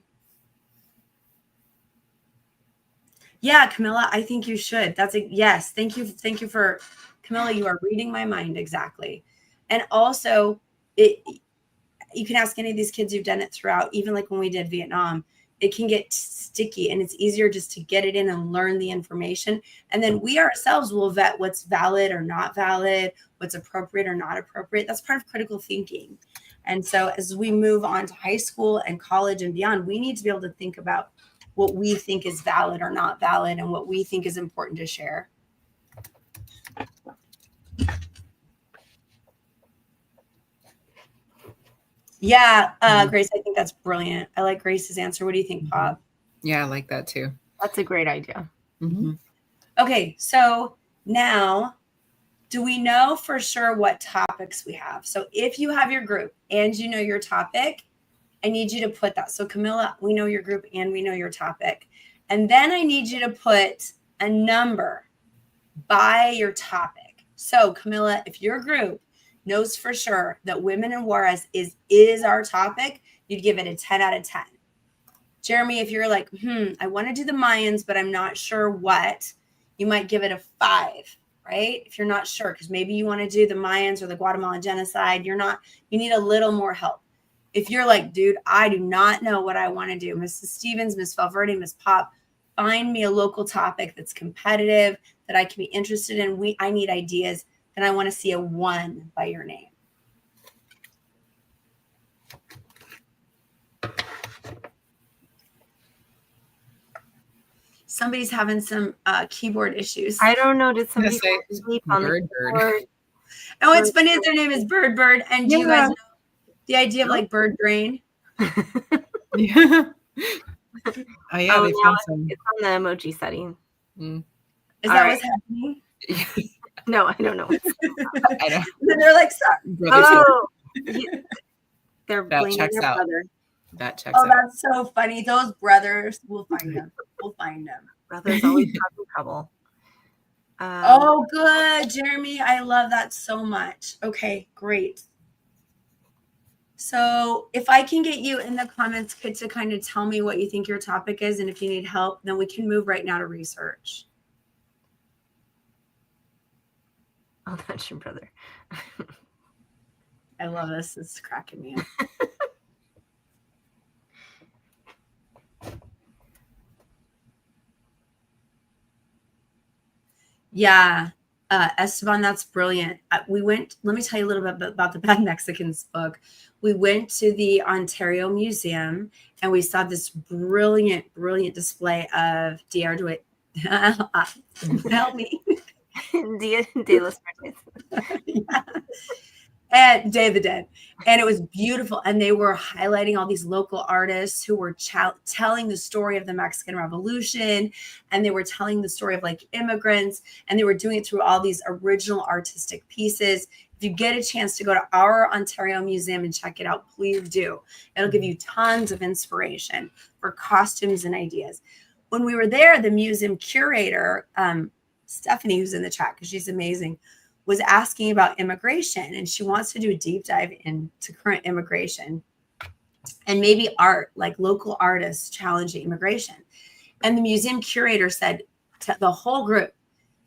Yeah, Camilla, I think you should. Yes. Thank you. Thank you for, Camilla, you are reading my mind. Exactly. And also you can ask any of these kids who've done it throughout, even like when we did Vietnam, it can get sticky and it's easier just to get it in and learn the information. And then we ourselves will vet what's valid or not valid, what's appropriate or not appropriate. That's part of critical thinking. And so as we move on to high school and college and beyond, we need to be able to think about what we think is valid or not valid and what we think is important to share. Yeah, Grace, I think that's brilliant. I like Grace's answer. What do you think, Pop? Yeah, I like that too. That's a great idea. Mm-hmm. Okay, so now, do we know for sure what topics we have? So if you have your group and you know your topic, I need you to put that. So Camilla, we know your group and we know your topic. And then I need you to put a number by your topic. So Camilla, if your group knows for sure that women in Juarez is our topic, you'd give it a 10 out of 10. Jeremy, if you're like, I want to do the Mayans, but I'm not sure what, you might give it a 5, right? If you're not sure, because maybe you want to do the Mayans or the Guatemalan genocide, you need a little more help. If you're like, dude, I do not know what I want to do, Mrs. Stevens, Miss Valverde, Miss Pop, find me a local topic that's competitive, that I can be interested in. I need ideas. And I want to see a 1 by your name. Somebody's having some keyboard issues. I don't know. Did somebody say sleep on the keyboard? Oh, what's funny is their name is Bird. And do you guys know the idea of like bird brain? Yeah. Oh, yeah, they found some. It's on the emoji setting. Is that what's happening? No, I don't know. I know. And they're like, sorry. They're blaming their brother. That checks out. Oh, that's so funny. Those brothers, we'll find them. Brothers always causing trouble. Oh, good, Jeremy. I love that so much. Okay, great. So if I can get you in the comments to kind of tell me what you think your topic is, and if you need help, then we can move right now to research. Oh, that's your brother. I love this. It's cracking me up. Yeah, Esteban, that's brilliant. Let me tell you a little bit about the Bad Mexicans book. We went to the Ontario Museum and we saw this brilliant display of Dia de help me. Dia de los Muertos. Yeah. And Day of the Dead. And it was beautiful. And they were highlighting all these local artists who were telling the story of the Mexican Revolution. And they were telling the story of like immigrants. And they were doing it through all these original artistic pieces. If you get a chance to go to our Ontario Museum and check it out, please do. It'll give you tons of inspiration for costumes and ideas. When we were there, the museum curator, Stephanie, who's in the chat because she's amazing, was asking about immigration, and she wants to do a deep dive into current immigration and maybe art, like local artists challenging immigration. And the museum curator said to the whole group,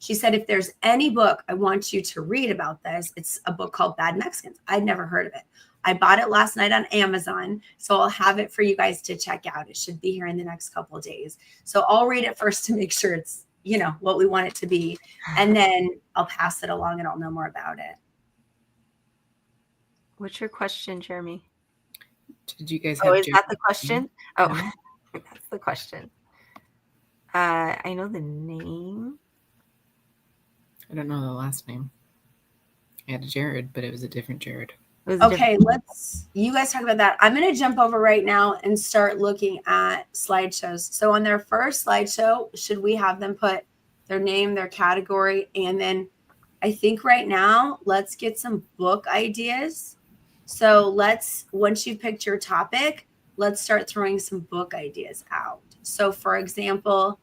she said, if there's any book I want you to read about this, it's a book called Bad Mexicans. I'd never heard of it. I bought it last night on Amazon, so I'll have it for you guys to check out. It should be here in the next couple of days. So I'll read it first to make sure it's, what we want it to be. And then I'll pass it along and I'll know more about it. What's your question, Jeremy? Did you guys have is that the question? Oh, that's the question. I know the name. I don't know the last name. I had a Jared, but it was a different Jared. It was Okay, you guys talk about that. I'm going to jump over right now and start looking at slideshows. So on their first slideshow, should we have them put their name, their category, and then I think right now, let's get some book ideas. So once you've picked your topic, let's start throwing some book ideas out. So for example,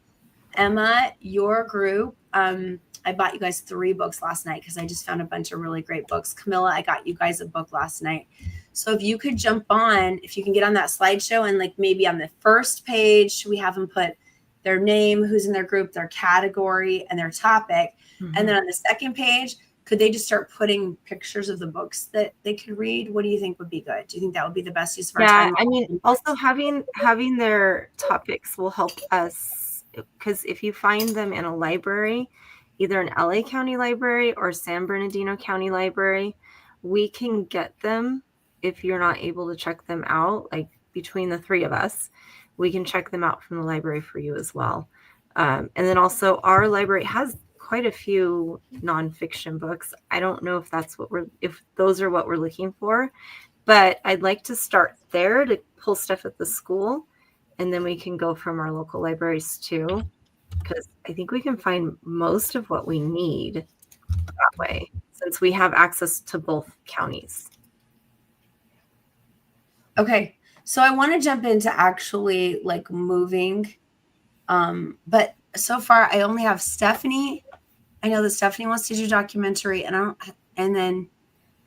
Emma, your group, I bought you guys 3 books last night because I just found a bunch of really great books. Camilla, I got you guys a book last night. So if you could jump on, if you can get on that slideshow and like maybe on the first page, we have them put their name, who's in their group, their category, and their topic. Mm-hmm. And then on the second page, could they just start putting pictures of the books that they could read? What do you think would be good? Do you think that would be the best use of our time? I mean, also having their topics will help us, because if you find them in a library, either an LA County Library or San Bernardino County Library, we can get them. If you're not able to check them out, like between the 3 of us, we can check them out from the library for you as well. And then also our library has quite a few nonfiction books. I don't know if if those are what we're looking for, but I'd like to start there to pull stuff at the school, and then we can go from our local libraries too, because I think we can find most of what we need that way, since we have access to both counties. Okay, so I want to jump into actually like moving, but so far I only have Stephanie. I know that Stephanie wants to do documentary, and then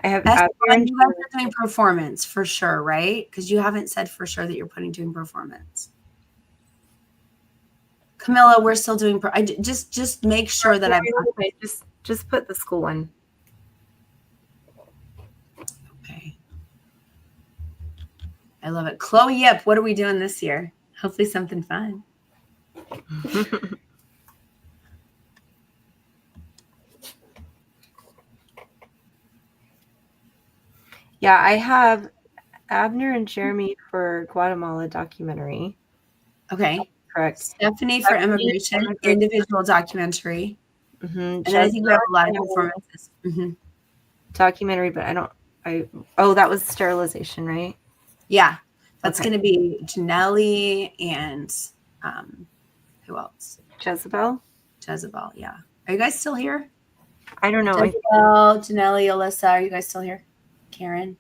I have Esther, you guys are doing performance for sure, right? Because you haven't said for sure that you're doing performance. Camilla, we're still doing. Just make sure that I'm. Just put the school one. Okay. I love it. Chloe Yip, what are we doing this year? Hopefully something fun. Yeah, I have Abner and Jeremy for Guatemala documentary. Okay. Correct. Stephanie for immigration, individual documentary. Mm-hmm. And then I think we have a lot of performances. Mm-hmm. Documentary, but that was sterilization, right? Yeah. That's Okay. going to be Janelli and who else? Jezebel, yeah. Are you guys still here? I don't know. Jezebel, Janelli, Alyssa, are you guys still here? Karen?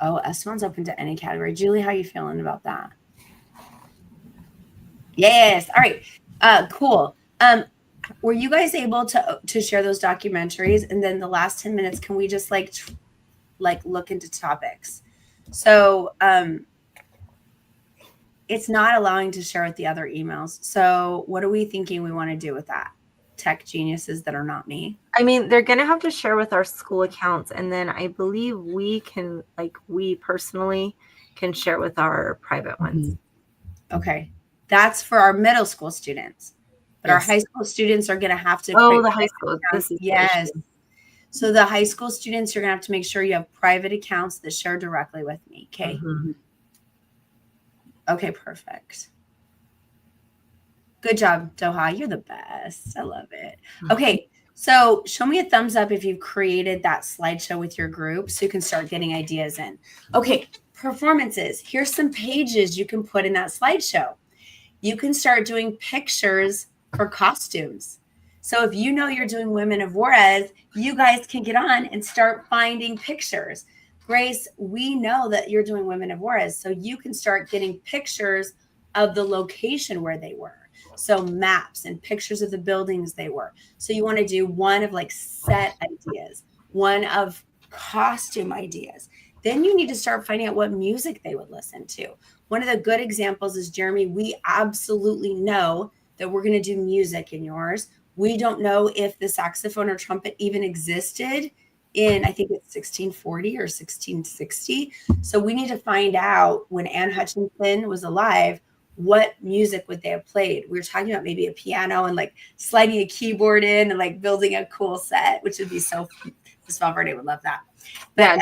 Oh, Esteban's open to any category. Julie, how are you feeling about that? Yes. All right. Cool. Were you guys able to share those documentaries? And then the last 10 minutes, can we just like look into topics? So it's not allowing to share with the other emails. So what are we thinking we want to do with that? Tech geniuses that are not me. I mean, they're going to have to share with our school accounts. And then I believe we personally can share with our private ones. Okay. That's for our middle school students. But Yes. our high school students are going to have to. Oh, the high school. Yes. So the high school students, you're going to have to make sure you have private accounts that share directly with me. Okay. Mm-hmm. Okay, perfect. Good job, Doha. You're the best. I love it. Okay, so show me a thumbs up if you've created that slideshow with your group so you can start getting ideas in. Okay, performances. Here's some pages you can put in that slideshow. You can start doing pictures for costumes. So if you know you're doing Women of Juarez, you guys can get on and start finding pictures. Grace, we know that you're doing Women of Juarez, so you can start getting pictures of the location where they were. So maps and pictures of the buildings they were. So you want to do one of like set ideas, one of costume ideas. Then you need to start finding out what music they would listen to. One of the good examples is, Jeremy, we absolutely know that we're going to do music in yours. We don't know if the saxophone or trumpet even existed in, I think it's 1640 or 1660. So we need to find out when Anne Hutchinson was alive, what music would they have played? We were talking about maybe a piano and like sliding a keyboard in and like building a cool set, which would be so fun. Miss Valverde would love that. But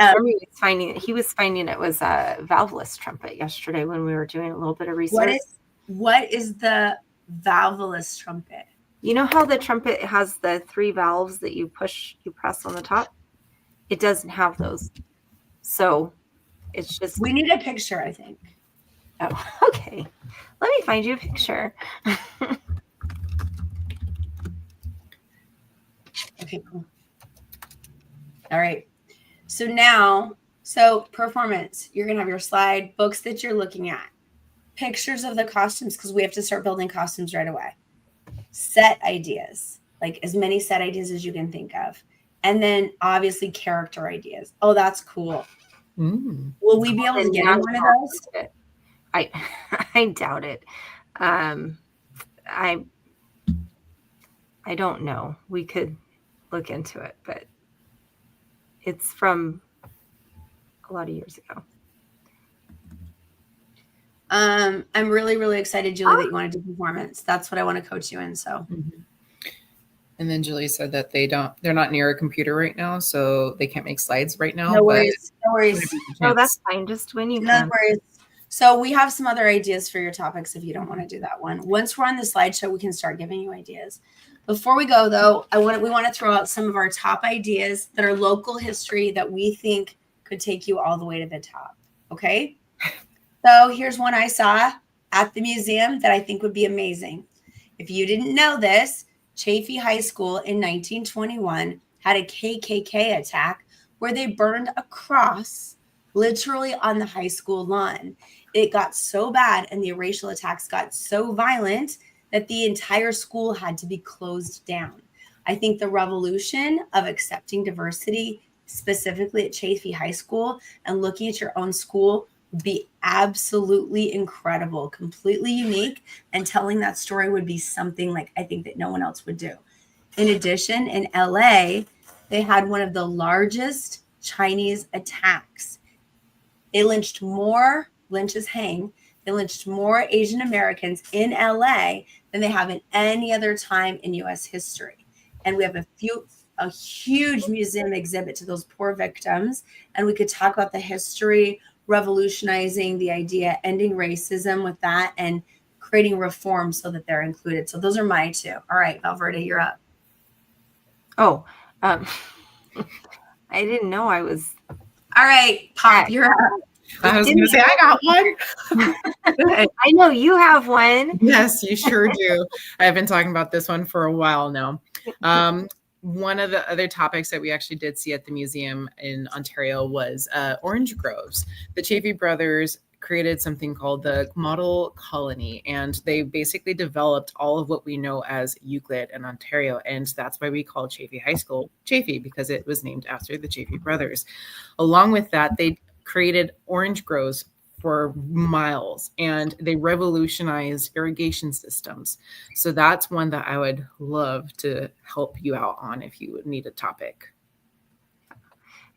he was finding it was a valveless trumpet yesterday when we were doing a little bit of research. What is the valveless trumpet? You know how the trumpet has the 3 valves that you press on the top? it doesn't have those. So it's just, We need a picture, I think. oh, okay. Let me find you a picture. Okay, cool. All right. So now, so performance, you're going to have your slide, books that you're looking at, pictures of the costumes, because we have to start building costumes right away. Set ideas, like as many set ideas as you can think of. And then obviously character ideas. Oh, that's cool. Will we be able to get in one of those? I doubt it. I don't know. We could look into it, but it's from a lot of years ago. I'm really, really excited, Julie, that you want to do performance. That's what I want to coach you in. So. And then Julie said that they're not near a computer right now, so they can't make slides right now. No worries. No worries. Oh, that's fine. Just when you No can. worries. So we have some other ideas for your topics if you don't want to do that one. Once we're on the slideshow, we can start giving you ideas. Before we go, though, we want to throw out some of our top ideas that are local history that we think could take you all the way to the top. Okay? So here's one I saw at the museum that I think would be amazing. If you didn't know this, Chaffey High School in 1921 had a KKK attack where they burned a cross literally on the high school lawn. It got so bad and the racial attacks got so violent that the entire school had to be closed down. I think the revolution of accepting diversity, specifically at Chaffey High School, and looking at your own school would be absolutely incredible, completely unique, and telling that story would be something like I think that no one else would do. In addition, in LA, they had one of the largest Chinese attacks. They lynched more, lynches hang, they lynched more Asian Americans in LA than they have in any other time in US history. And we have a huge museum exhibit to those poor victims. And we could talk about the history, revolutionizing the idea, ending racism with that, and creating reform so that they're included. So those are my two. All right, Valverde, you're up. Oh, I didn't know I was. All right, Pop, you're up. I was going to say, I got one. I know you have one. Yes, you sure do. I've been talking about this one for a while now. One of the other topics that we actually did see at the museum in Ontario was orange groves. The Chaffey brothers created something called the Model Colony, and they basically developed all of what we know as Euclid in Ontario, and that's why we call Chaffey High School Chaffey, because it was named after the Chaffey brothers. Along with that, they created orange groves for miles, and they revolutionized irrigation systems. So that's one that I would love to help you out on if you would need a topic.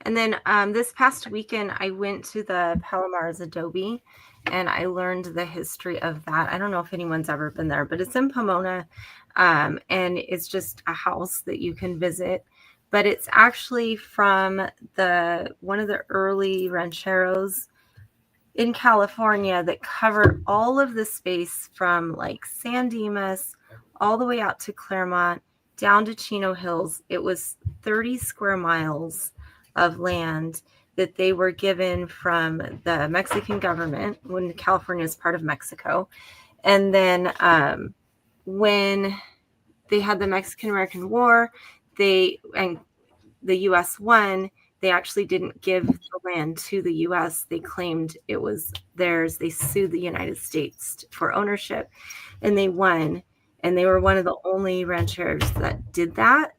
And then this past weekend, I went to the Palomares Adobe, and I learned the history of that. I don't know if anyone's ever been there, but it's in Pomona, and it's just a house that you can visit. But it's actually from one of the early rancheros in California that covered all of the space from like San Dimas all the way out to Claremont, down to Chino Hills. It was 30 square miles of land that they were given from the Mexican government when California is part of Mexico. And then when they had the Mexican-American War, and the U.S. won, they actually didn't give the land to the U.S. They claimed it was theirs. They sued the United States for ownership, and they won. And they were one of the only ranchers that did that,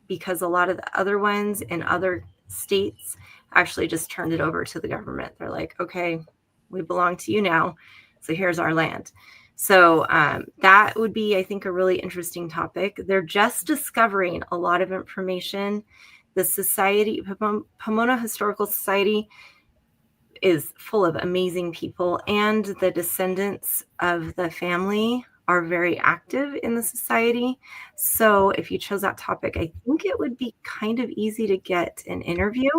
because a lot of the other ones in other states actually just turned it over to the government. They're like, okay, we belong to you now, so here's our land. So that would be, I think, a really interesting topic. They're just discovering a lot of information. The society, Pomona Historical Society, is full of amazing people, and the descendants of the family are very active in the society. So if you chose that topic, I think it would be kind of easy to get an interview,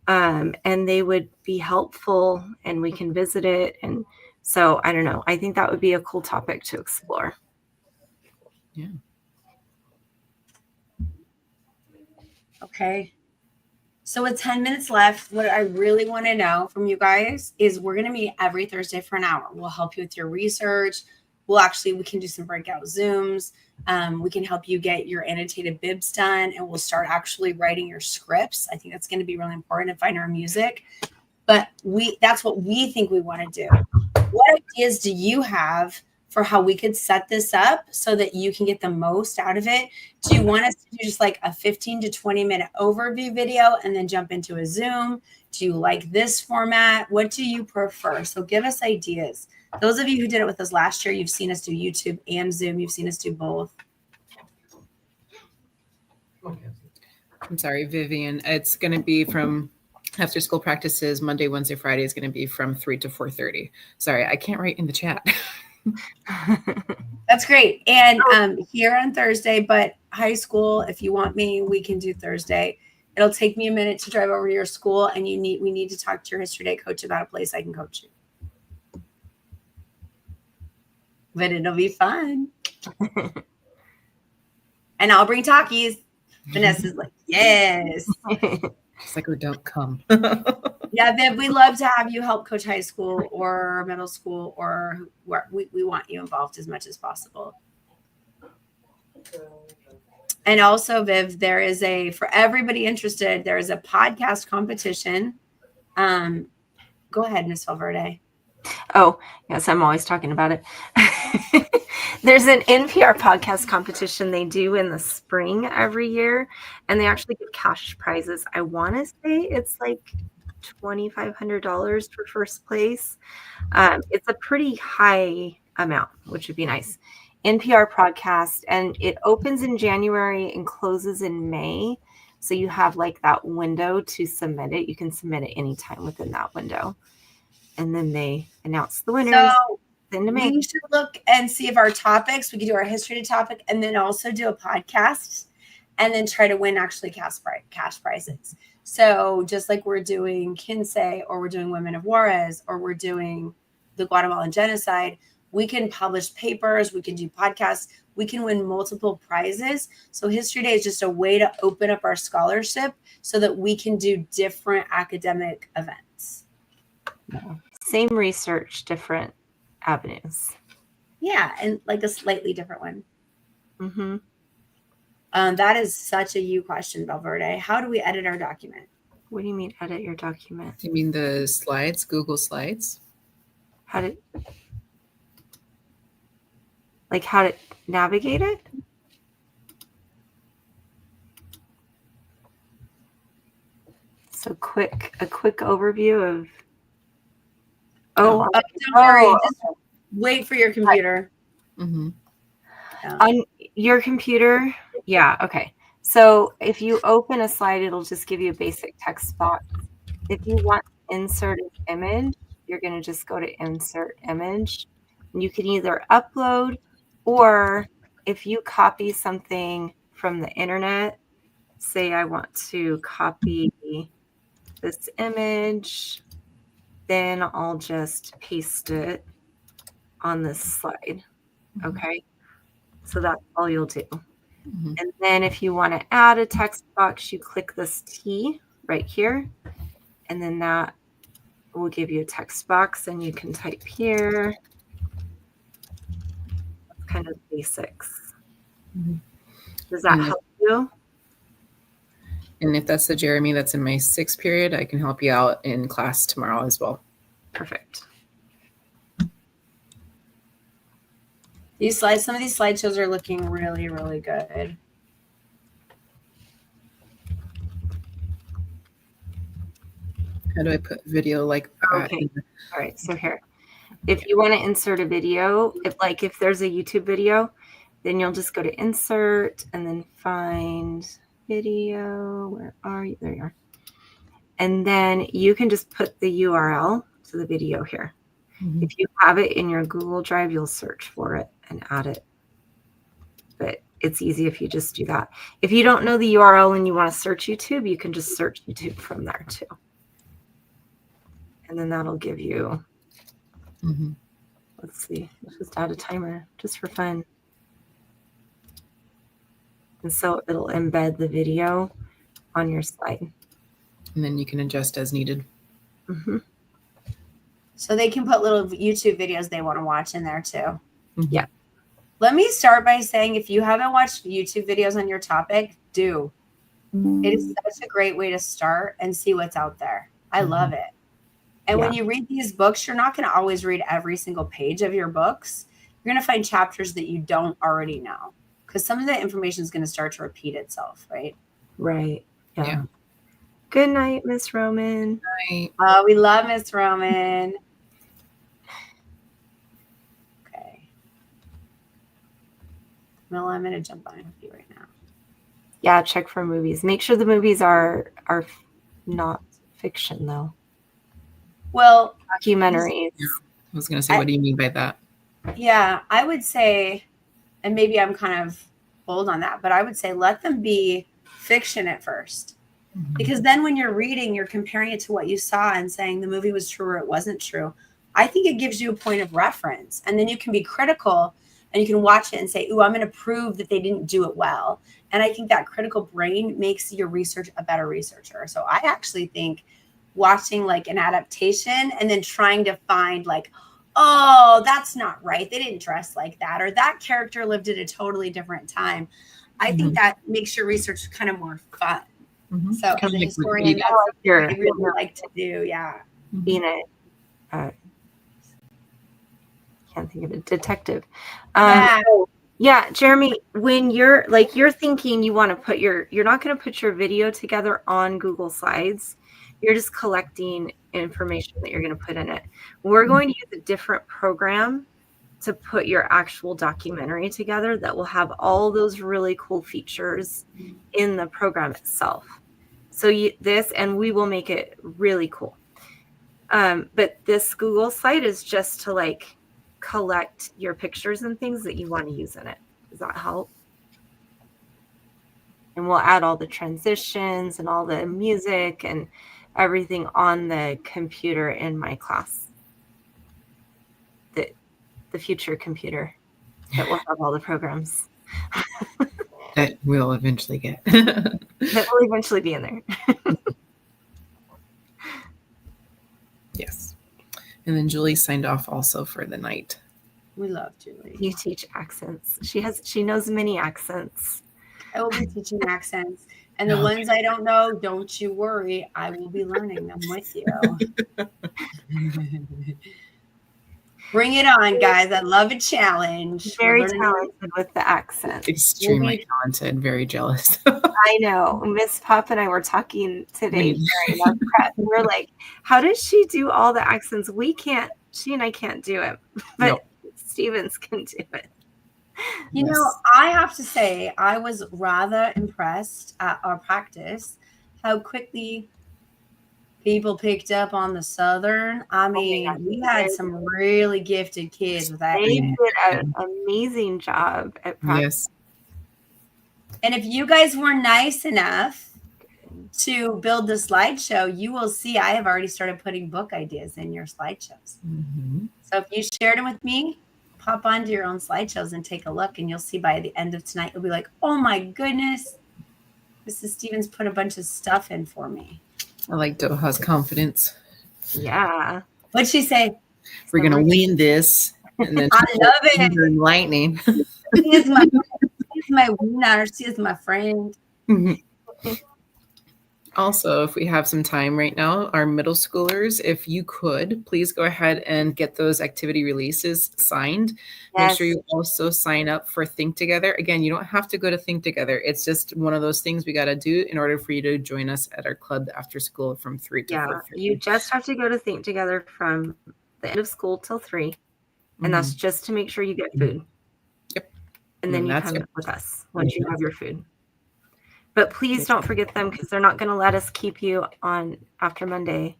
and they would be helpful, and we can visit it. And so I don't know. I think that would be a cool topic to explore. Yeah. Okay. So with 10 minutes left, what I really want to know from you guys is we're going to meet every Thursday for an hour. We'll help you with your research. We can do some breakout Zooms. We can help you get your annotated bibs done, and we'll start actually writing your scripts. I think that's going to be really important, and find our music. But that's what we think we want to do. What ideas do you have for how we could set this up so that you can get the most out of it? Do you want us to do just like a 15 to 20 minute overview video and then jump into a Zoom? Do you like this format? What do you prefer? So give us ideas. Those of you who did it with us last year, you've seen us do YouTube and Zoom. You've seen us do both. I'm sorry, Vivian. It's going to be from after school practices Monday, Wednesday, Friday is going to be from 3 to 4:30. Sorry, I can't write in the chat. That's great. And here on Thursday, but high school, if you want me, we can do Thursday. It'll take me a minute to drive over to your school, and we need to talk to your History Day coach about a place I can coach you. But it'll be fun. And I'll bring Takis. Vanessa's like, yes. It's like, oh, don't come. Yeah, Viv, we love to have you help coach high school or middle school, or we want you involved as much as possible. And also, Viv, for everybody interested, there is a podcast competition. Go ahead, Miss Valverde. Oh, yes, I'm always talking about it. There's an NPR podcast competition they do in the spring every year, and they actually give cash prizes. I want to say it's like $2,500 for first place. It's a pretty high amount, which would be nice. NPR podcast, and it opens in January and closes in May. So you have like that window to submit it. You can submit it anytime within that window. And then they announce the winners. So then to we May. should look and see if our topics, we could do our History Day topic and then also do a podcast and then try to win actually cash prizes. So just like we're doing Kinsey, or we're doing Women of Juarez, or we're doing the Guatemalan genocide, we can publish papers, we can do podcasts, we can win multiple prizes. So History Day is just a way to open up our scholarship so that we can do different academic events. Same research, different avenues. Yeah, and like a slightly different one. Mm-hmm. That is such a you question, Valverde. How do we edit our document? What do you mean edit your document? You mean the slides, Google Slides? How to navigate it? So a quick overview of. Don't worry. Just wait for your computer. Mm-hmm. Yeah. On your computer, yeah, okay. So if you open a slide, it'll just give you a basic text box. If you want to insert an image, you're going to just go to insert image. And you can either upload, or if you copy something from the internet, say I want to copy this image, then I'll just paste it on this slide. Okay. So that's all you'll do. Mm-hmm. And then if you want to add a text box, you click this T right here, and then that will give you a text box, and you can type here. That's kind of basics. Mm-hmm. Does that help you? And if that's the Jeremy that's in my 6th period, I can help you out in class tomorrow as well. Perfect. These slides, some of these slideshows are looking really, really good. How do I put video like that? Okay. All right. So here, if you want to insert a video, if there's a YouTube video, then you'll just go to insert and then find video. Where are you? There you are. And then you can just put the URL to the video here. Mm-hmm. If you have it in your Google Drive, you'll search for it and add it. But it's easy if you just do that. If you don't know the URL and you want to search YouTube, you can just search YouTube from there too. And then that'll give you, let's see, let's just add a timer just for fun. And so it'll embed the video on your slide. And then you can adjust as needed. Mm-hmm. So they can put little YouTube videos they want to watch in there too. Mhm. Yeah. Let me start by saying, if you haven't watched YouTube videos on your topic, do. It is such a great way to start and see what's out there. I love it. And when you read these books, you're not going to always read every single page of your books. You're going to find chapters that you don't already know, because some of the information is going to start to repeat itself, right? Right. Yeah. Yeah. Good night, Miss Roman. Right. We love Miss Roman. Okay. Well, I'm going to jump on with you right now. Yeah, check for movies. Make sure the movies are not fiction though. Well, Documentaries. I was going to say, what do you mean by that? yeah, I would say, and maybe I'm kind of bold on that, but I would say let them be fiction at first. Because then when you're reading, you're comparing it to what you saw and saying the movie was true or it wasn't true. I think it gives you a point of reference. And then you can be critical and you can watch it and say, ooh, I'm going to prove that they didn't do it well. And I think that critical brain makes your research a better researcher. So I actually think watching like an adaptation and then trying to find like, oh, that's not right. They didn't dress like that. Or that character lived at a totally different time. I think that makes your research kind of more fun. So as a historian, that's what I really like to do. Yeah. Being a can't think of a detective. Yeah, Jeremy, when you're thinking you want to put you're not going to put your video together on Google Slides. You're just collecting information that you're going to put in it. We're going to use a different program to put your actual documentary together that will have all those really cool features in the program itself. So and we will make it really cool. But this Google slide is just to like collect your pictures and things that you want to use in it. Does that help? And we'll add all the transitions and all the music and everything on the computer in my class. The future computer that will have all the programs. That we'll eventually get. That will eventually be in there. Yes. And then Julie signed off also for the night. We love Julie. You teach accents. She knows many accents. I will be teaching accents. And the ones I don't know, don't you worry. I will be learning them with you. Bring it on, guys. I love a challenge. Very talented with the accent. Extremely talented. Very jealous. I know. Miss Pop and I were talking today during our prep. We're like, how does she do all the accents? She and I can't do it. But Stevens can do it. You know, I have to say, I was rather impressed at our practice how quickly people picked up on the Southern. I mean, we had some really gifted kids with that. They did an amazing job at practice. Yes. And if you guys were nice enough to build the slideshow, you will see I have already started putting book ideas in your slideshows. Mm-hmm. So if you shared them with me, pop onto your own slideshows and take a look, and you'll see by the end of tonight, you'll be like, oh my goodness, Mrs. Stevens put a bunch of stuff in for me. I like Doha's confidence. Yeah. What'd she say? We're going to win this. And then I love it. And lightning. She is my winner. She is my friend. Also, if we have some time right now, our middle schoolers, if you could, please go ahead and get those activity releases signed. Yes. Make sure you also sign up for Think Together. Again, you don't have to go to Think Together. It's just one of those things we got to do in order for you to join us at our club after school from 3 to 4:30. You just have to go to Think Together from the end of school till 3. And that's just to make sure you get food. Yep. And then you come with us once you have your food. But please don't forget them, because they're not going to let us keep you on after Monday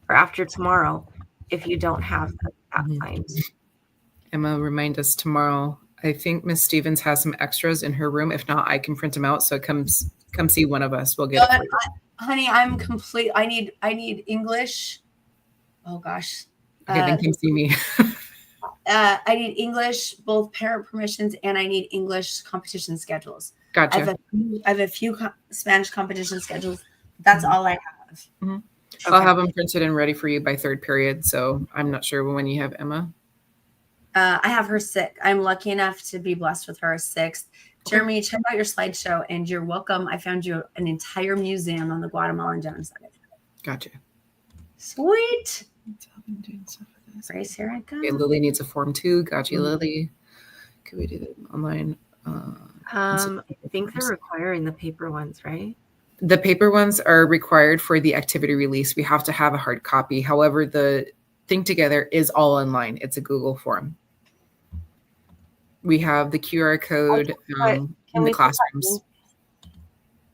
or after tomorrow if you don't have that signed. Emma, remind us tomorrow. I think Miss Stevens has some extras in her room. If not, I can print them out. So come see one of us. We'll get it. Honey, I'm complete. I need English. Oh gosh. Okay, then come see me. I need English, both parent permissions, and I need English competition schedules. Gotcha. I have a few Spanish competition schedules. That's all I have. I'll Okay. have them printed and ready for you by third period. So I'm not sure when you have Emma. I have her sick. I'm lucky enough to be blessed with her sixth. Jeremy, check out your slideshow and you're welcome. I found you an entire museum on the Guatemalan genocide. Gotcha. Sweet. Grace, here I go. Okay, Lily needs a form too. Gotcha, Mhm. Lily. Could we do that online? I think they're requiring the paper ones, right? The paper ones are required for the activity release. We have to have a hard copy. However, the Think Together is all online. It's a Google form. We have the QR code in the we put that classrooms.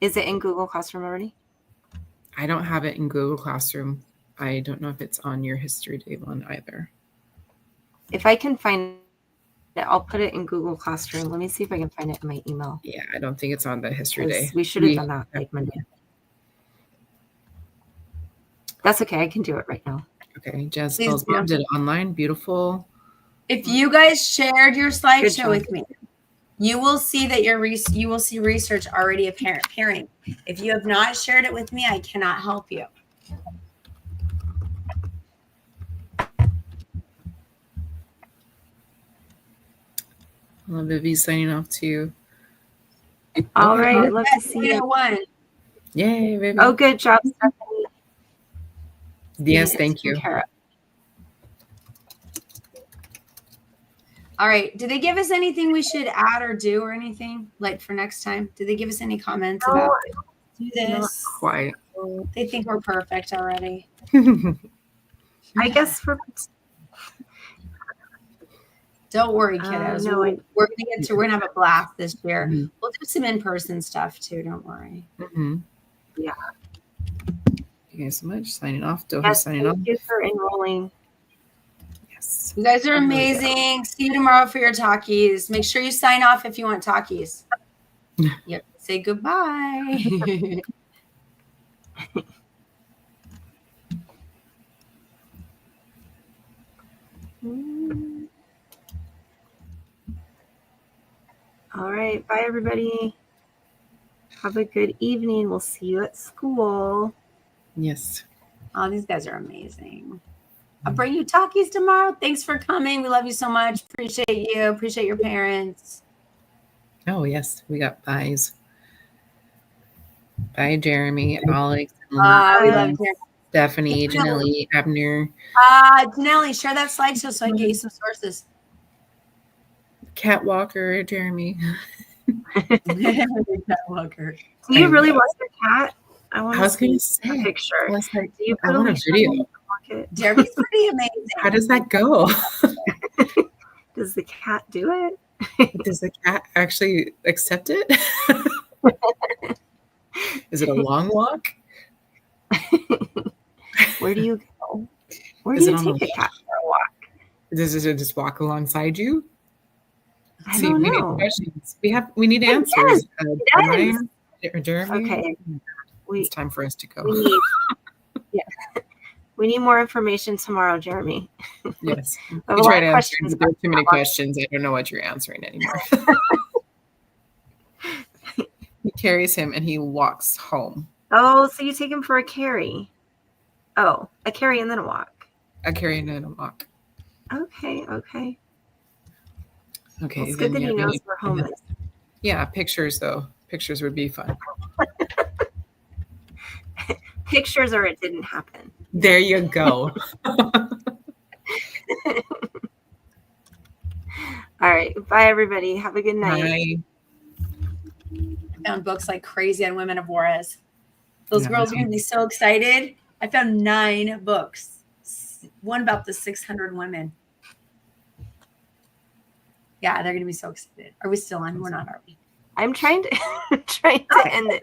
Is it in Google Classroom already? I don't have it in Google Classroom. I don't know if it's on your History Day one either. If I can find it, I'll put it in Google Classroom. Let me see if I can find it in my email. Yeah, I don't think it's on the History 'Cause Day. we should have done that like Monday. That's okay. I can do it right now. Okay, Jazz Please Bell's do. mom did it online. Beautiful. If you guys shared your Good slideshow job. with me, you will see that you will see research already appearing. If you have not shared it with me, I cannot help you. Vivi's signing off too. All Okay. right. I'd love to Yes, see you. one. Yay, Vivi. Oh, good job, Stephanie. Yes, Getting it thank taken you. care of. All right. Did they give us anything we should add or do or anything like for next time? Did they give us any comments No, about do Not this? quite. They think we're perfect already. I guess for Don't worry, kiddos. no, we're gonna have a blast this year. Mhm. We'll do some in-person stuff too. Don't worry. Yeah. Thank you guys so much. Signing off. Doha yes, signing off. thank you for enrolling. Yes. You guys are I'm really amazing. See you tomorrow for your talkies. Make sure you sign off if you want talkies. Yep. Say goodbye. All right. Bye, everybody. Have a good evening. We'll see you at school. Yes. Oh, these guys are amazing. I'll bring you talkies tomorrow. Thanks for coming. We love you so much. Appreciate you. Appreciate your parents. Oh, yes. We got buys. Bye, Jeremy, Alex, We love you. Stephanie, Janelle, Abner. Janelle, share that slideshow so I can get you some sources. Cat Walker, Jeremy. Walker. Do you really want the cat? I want I was going to see a say, picture. unless I, Do you I put want a Alicia video. in the pocket? Jeremy's pretty amazing. How does that go? Does the cat do it? Does the cat actually accept it? Is it a long walk? Where do you go? Where Is do it you on take the a cat for a walk? Does it just walk alongside you? I don't we need know. questions. We need It answers. does. Jeremy. Okay. It's time for us to go. We need, yeah. We need more information tomorrow, Jeremy. Yes. I have We a lot try of to answer, questions but there are too many about that. questions. I don't know what you're answering anymore. He carries him and he walks home. Oh, so you take him for a carry. Oh, a carry and then a walk. A carry and then a walk. Okay. Okay. Well, it's good that he knows where home is. Yeah, pictures though. Pictures would be fun. Pictures or it didn't happen. There you go. All right. Bye, everybody. Have a good night. Bye. I found books like crazy on Women of Juarez. Those Yeah, girls are going to be so excited. I found 9 books. One about the 600 women. Yeah, they're going to be so excited. Are we still on? We're not, are we? I'm trying to end it.